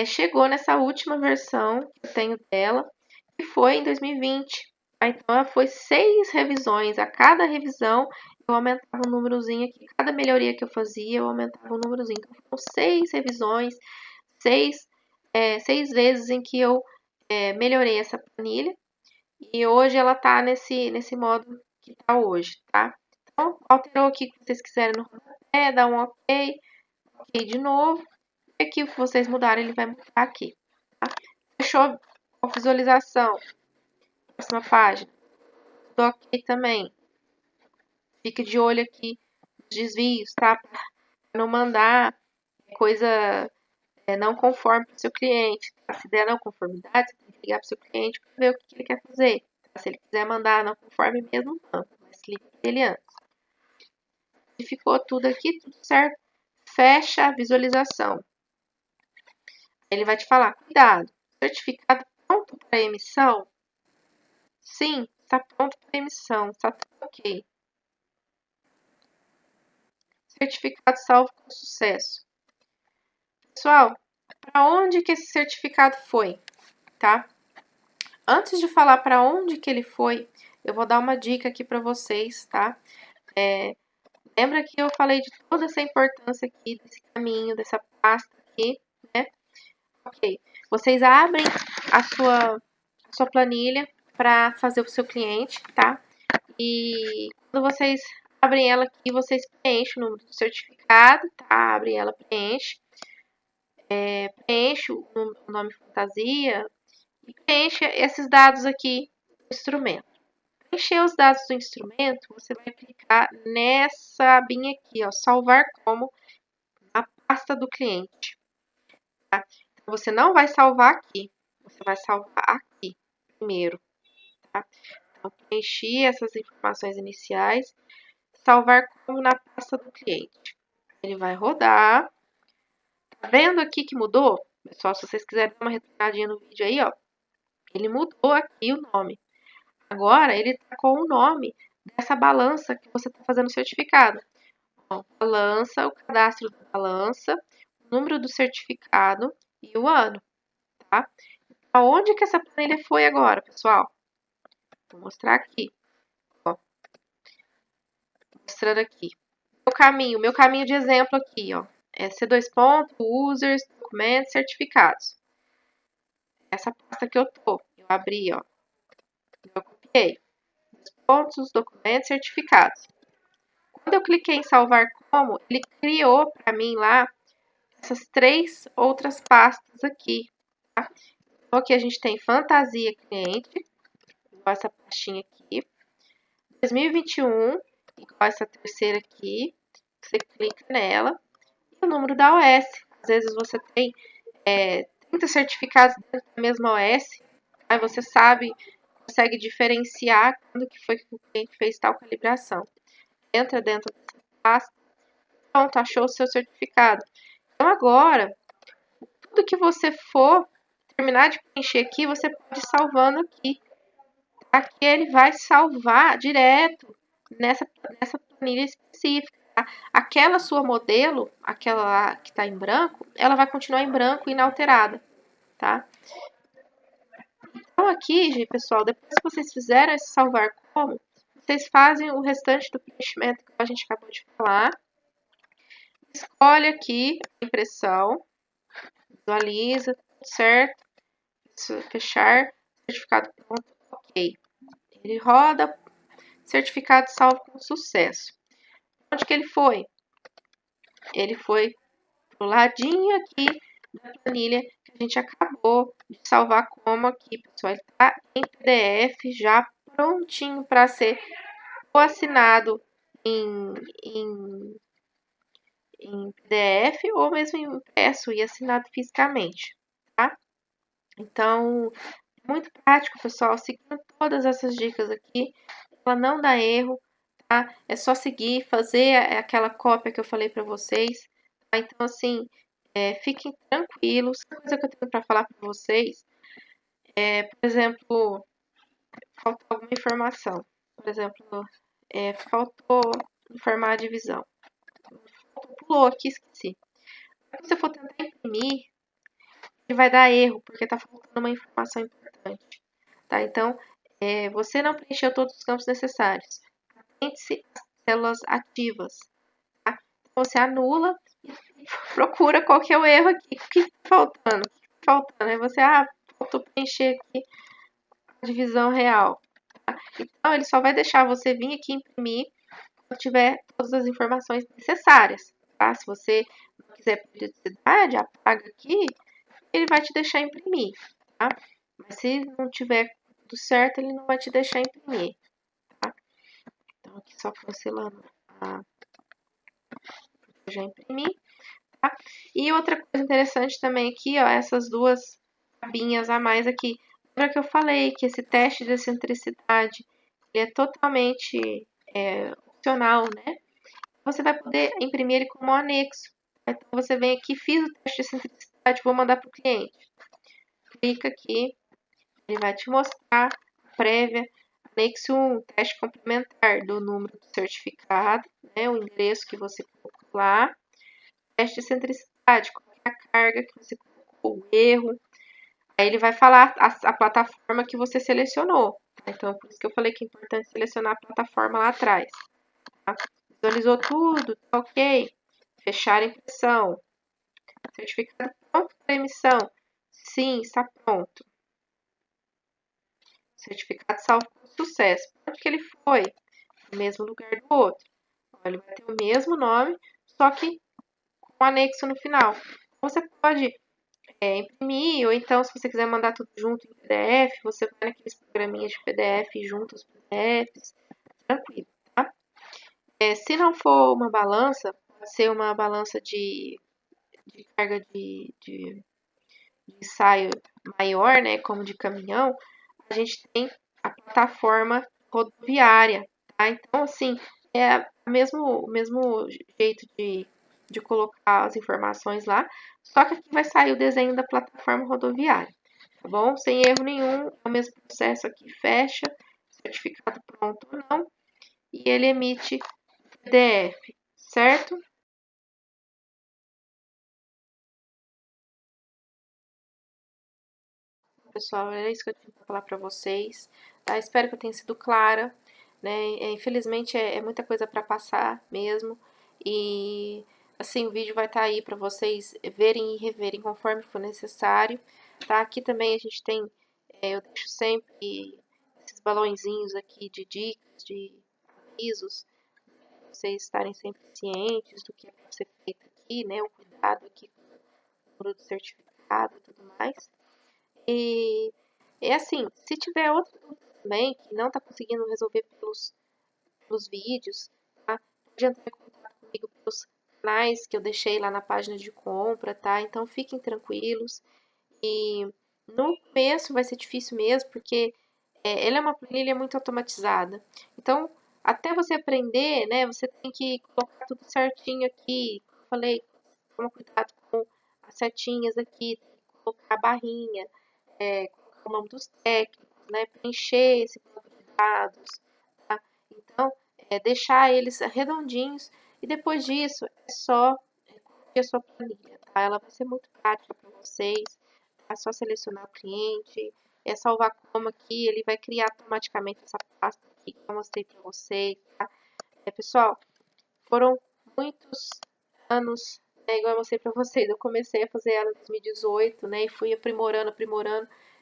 chegou nessa última versão que eu tenho dela, que foi em 2020. Então, foi 6 revisões. A cada revisão, eu aumentava um númerozinho aqui. Cada melhoria que eu fazia, eu aumentava um númerozinho. Então, foram 6 revisões, 6 vezes em que eu melhorei essa planilha. E hoje ela tá nesse modo que tá hoje, tá? Então, alterou aqui o que vocês quiserem no rodapé, dá um ok, ok de novo. E aqui o que vocês mudarem, ele vai mudar aqui, tá? Fechou a visualização. Próxima página. Tudo ok também. Fique de olho aqui nos desvios, tá? Pra não mandar coisa não conforme para o seu cliente. Tá? Se der não conformidade, você tem que ligar para o seu cliente para ver o que ele quer fazer. Tá? Se ele quiser mandar não conforme mesmo, não. Mas liga para ele antes. Se ficou tudo aqui, tudo certo, fecha a visualização. Ele vai te falar, cuidado, certificado pronto para emissão? Sim, está pronto para emissão, está tudo ok. Certificado salvo com sucesso. Pessoal, para onde que esse certificado foi, tá? Antes de falar para onde que ele foi, eu vou dar uma dica aqui para vocês, tá? Lembra que eu falei de toda essa importância aqui, desse caminho, dessa pasta aqui, né? Ok. Vocês abrem a sua planilha para fazer o seu cliente, tá? E quando vocês abrem ela aqui, vocês preenchem o número do certificado, tá? Abre ela, preenche. Preenche o nome fantasia e preenche esses dados aqui do instrumento. Preencher os dados do instrumento, você vai clicar nessa abinha aqui, ó, salvar como a pasta do cliente. Tá? Então, você não vai salvar aqui, você vai salvar aqui primeiro. Tá? Então, preencher essas informações iniciais, salvar como na pasta do cliente. Ele vai rodar. Tá vendo aqui que mudou? Pessoal, se vocês quiserem dar uma retornadinha no vídeo aí, ó, ele mudou aqui o nome. Agora, ele tá com o nome dessa balança que você está fazendo o certificado. Ó, balança, o cadastro da balança, o número do certificado e o ano, tá? Aonde que essa planilha foi agora, pessoal? Vou mostrar aqui. Ó, mostrando aqui. Meu caminho de exemplo aqui, ó. É C2 ponto, users, documentos, certificados. Essa pasta que eu tô. Eu abri, ó. Eu copiei. Os pontos, documentos, certificados. Quando eu cliquei em salvar como, ele criou para mim lá essas 3 outras pastas aqui, tá? Então, aqui a gente tem fantasia cliente, igual essa pastinha aqui. 2021, igual essa terceira aqui. Você clica nela. E o número da OS. Às vezes você tem 30 certificados dentro da mesma OS. Aí você sabe, consegue diferenciar quando que foi que o cliente fez tal calibração. Entra dentro dessa pasta. Pronto, achou o seu certificado. Então agora, tudo que você for terminar de preencher aqui, você pode ir salvando aqui. Aqui ele vai salvar direto nessa planilha específica. Tá? Aquela sua modelo, aquela lá que está em branco, ela vai continuar em branco inalterada. Tá? Então aqui, gente, pessoal, depois que vocês fizeram esse salvar como, vocês fazem o restante do preenchimento que a gente acabou de falar. Escolhe aqui a impressão, visualiza, tudo certo, fechar, certificado pronto, ok. Ele roda, certificado salvo com sucesso. Onde que ele foi? Ele foi pro ladinho aqui da planilha que a gente acabou de salvar como aqui, pessoal. Ele tá em PDF já prontinho para ser ou assinado em, em, em PDF ou mesmo impresso e assinado fisicamente, tá? Então, muito prático, pessoal, seguindo todas essas dicas aqui, ela não dá erro, tá? É só seguir, fazer aquela cópia que eu falei para vocês, tá? Então, assim, fiquem tranquilos. Uma coisa que eu tenho para falar para vocês por exemplo, faltou alguma informação. Por exemplo, faltou informar a divisão. Pulou aqui, esqueci. Se você for tentar imprimir, ele vai dar erro, porque está faltando uma informação importante. Tá? Então, você não preencheu todos os campos necessários. Atente-se às células ativas. Tá? Então, você anula e procura qual que é o erro aqui. O que está faltando? O que está faltando? Aí você, faltou preencher aqui a divisão real. Tá? Então, ele só vai deixar você vir aqui imprimir quando tiver todas as informações necessárias. Tá? Se você não quiser periodicidade, apaga aqui, ele vai te deixar imprimir. Tá? Mas se não tiver tudo certo, ele não vai te deixar imprimir. Tá? Então, aqui só cancelando eu já imprimi. Tá? E outra coisa interessante também aqui, ó, essas duas abinhas a mais aqui. Lembra que eu falei que esse teste de excentricidade ele é totalmente opcional, né? Você vai poder imprimir ele como anexo. Então, você vem aqui, fiz o teste de excentricidade, vou mandar para o cliente. Clica aqui, ele vai te mostrar a prévia, anexo 1, teste complementar do número do certificado, né, o endereço que você colocou lá, teste de excentricidade, qual é a carga que você colocou, o erro. Aí ele vai falar a plataforma que você selecionou. Então, por isso que eu falei que é importante selecionar a plataforma lá atrás. Tá? Visualizou tudo, tá ok. Fechar a impressão. Certificado pronto para emissão. Sim, está pronto. Certificado salvo com sucesso. Onde que ele foi? No mesmo lugar do outro. Ele vai ter o mesmo nome, só que com um anexo no final. Você pode imprimir, ou então, se você quiser mandar tudo junto em PDF, você vai naqueles programinhas de PDF e junta os PDFs. Tranquilo, tá? Se não for uma balança, pode ser uma balança de carga de ensaio maior, né, como de caminhão, a gente tem a plataforma rodoviária, tá? Então, assim, é o mesmo jeito de colocar as informações lá, só que aqui vai sair o desenho da plataforma rodoviária, tá bom? Sem erro nenhum, é o mesmo processo aqui, fecha, certificado pronto ou não, e ele emite PDF, certo? Pessoal, era isso que eu tinha para falar para vocês. Tá? Espero que eu tenha sido clara. Né? Infelizmente é muita coisa para passar mesmo. E assim, o vídeo vai estar aí para vocês verem e reverem conforme for necessário. Tá? Aqui também a gente tem, eu deixo sempre esses balãozinhos aqui de dicas, de avisos, para vocês estarem sempre cientes do que é para ser feito aqui, né? O cuidado aqui com o número do certificado e tudo mais. E é assim, se tiver outra dúvida também que não está conseguindo resolver pelos vídeos, tá? Pode entrar em contato comigo pelos canais que eu deixei lá na página de compra, tá? Então fiquem tranquilos. E no começo vai ser difícil mesmo, porque ela é uma planilha muito automatizada. Então, até você aprender, né, você tem que colocar tudo certinho aqui. Como eu falei, toma cuidado com as setinhas aqui, tem que colocar a barrinha, colocar o nome dos técnicos, né, preencher esse banco de dados, tá? Então, deixar eles redondinhos e depois disso é só curtir a sua planilha, tá? Ela vai ser muito prática para vocês, é só selecionar o cliente, salvar como aqui, ele vai criar automaticamente essa pasta aqui que eu mostrei para vocês, tá? Pessoal, foram muitos anos, igual eu mostrei para vocês, eu comecei a fazer ela em 2018, né, e fui aprimorando,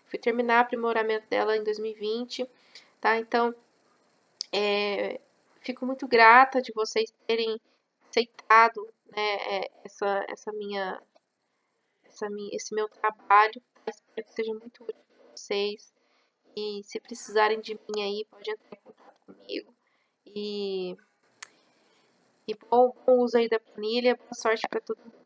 fui terminar o aprimoramento dela em 2020, tá? Então, fico muito grata de vocês terem aceitado, né, esse meu trabalho, tá? Espero que seja muito útil para vocês E se precisarem de mim aí, pode entrar em contato comigo. E, e bom uso aí da planilha, boa sorte para todo mundo.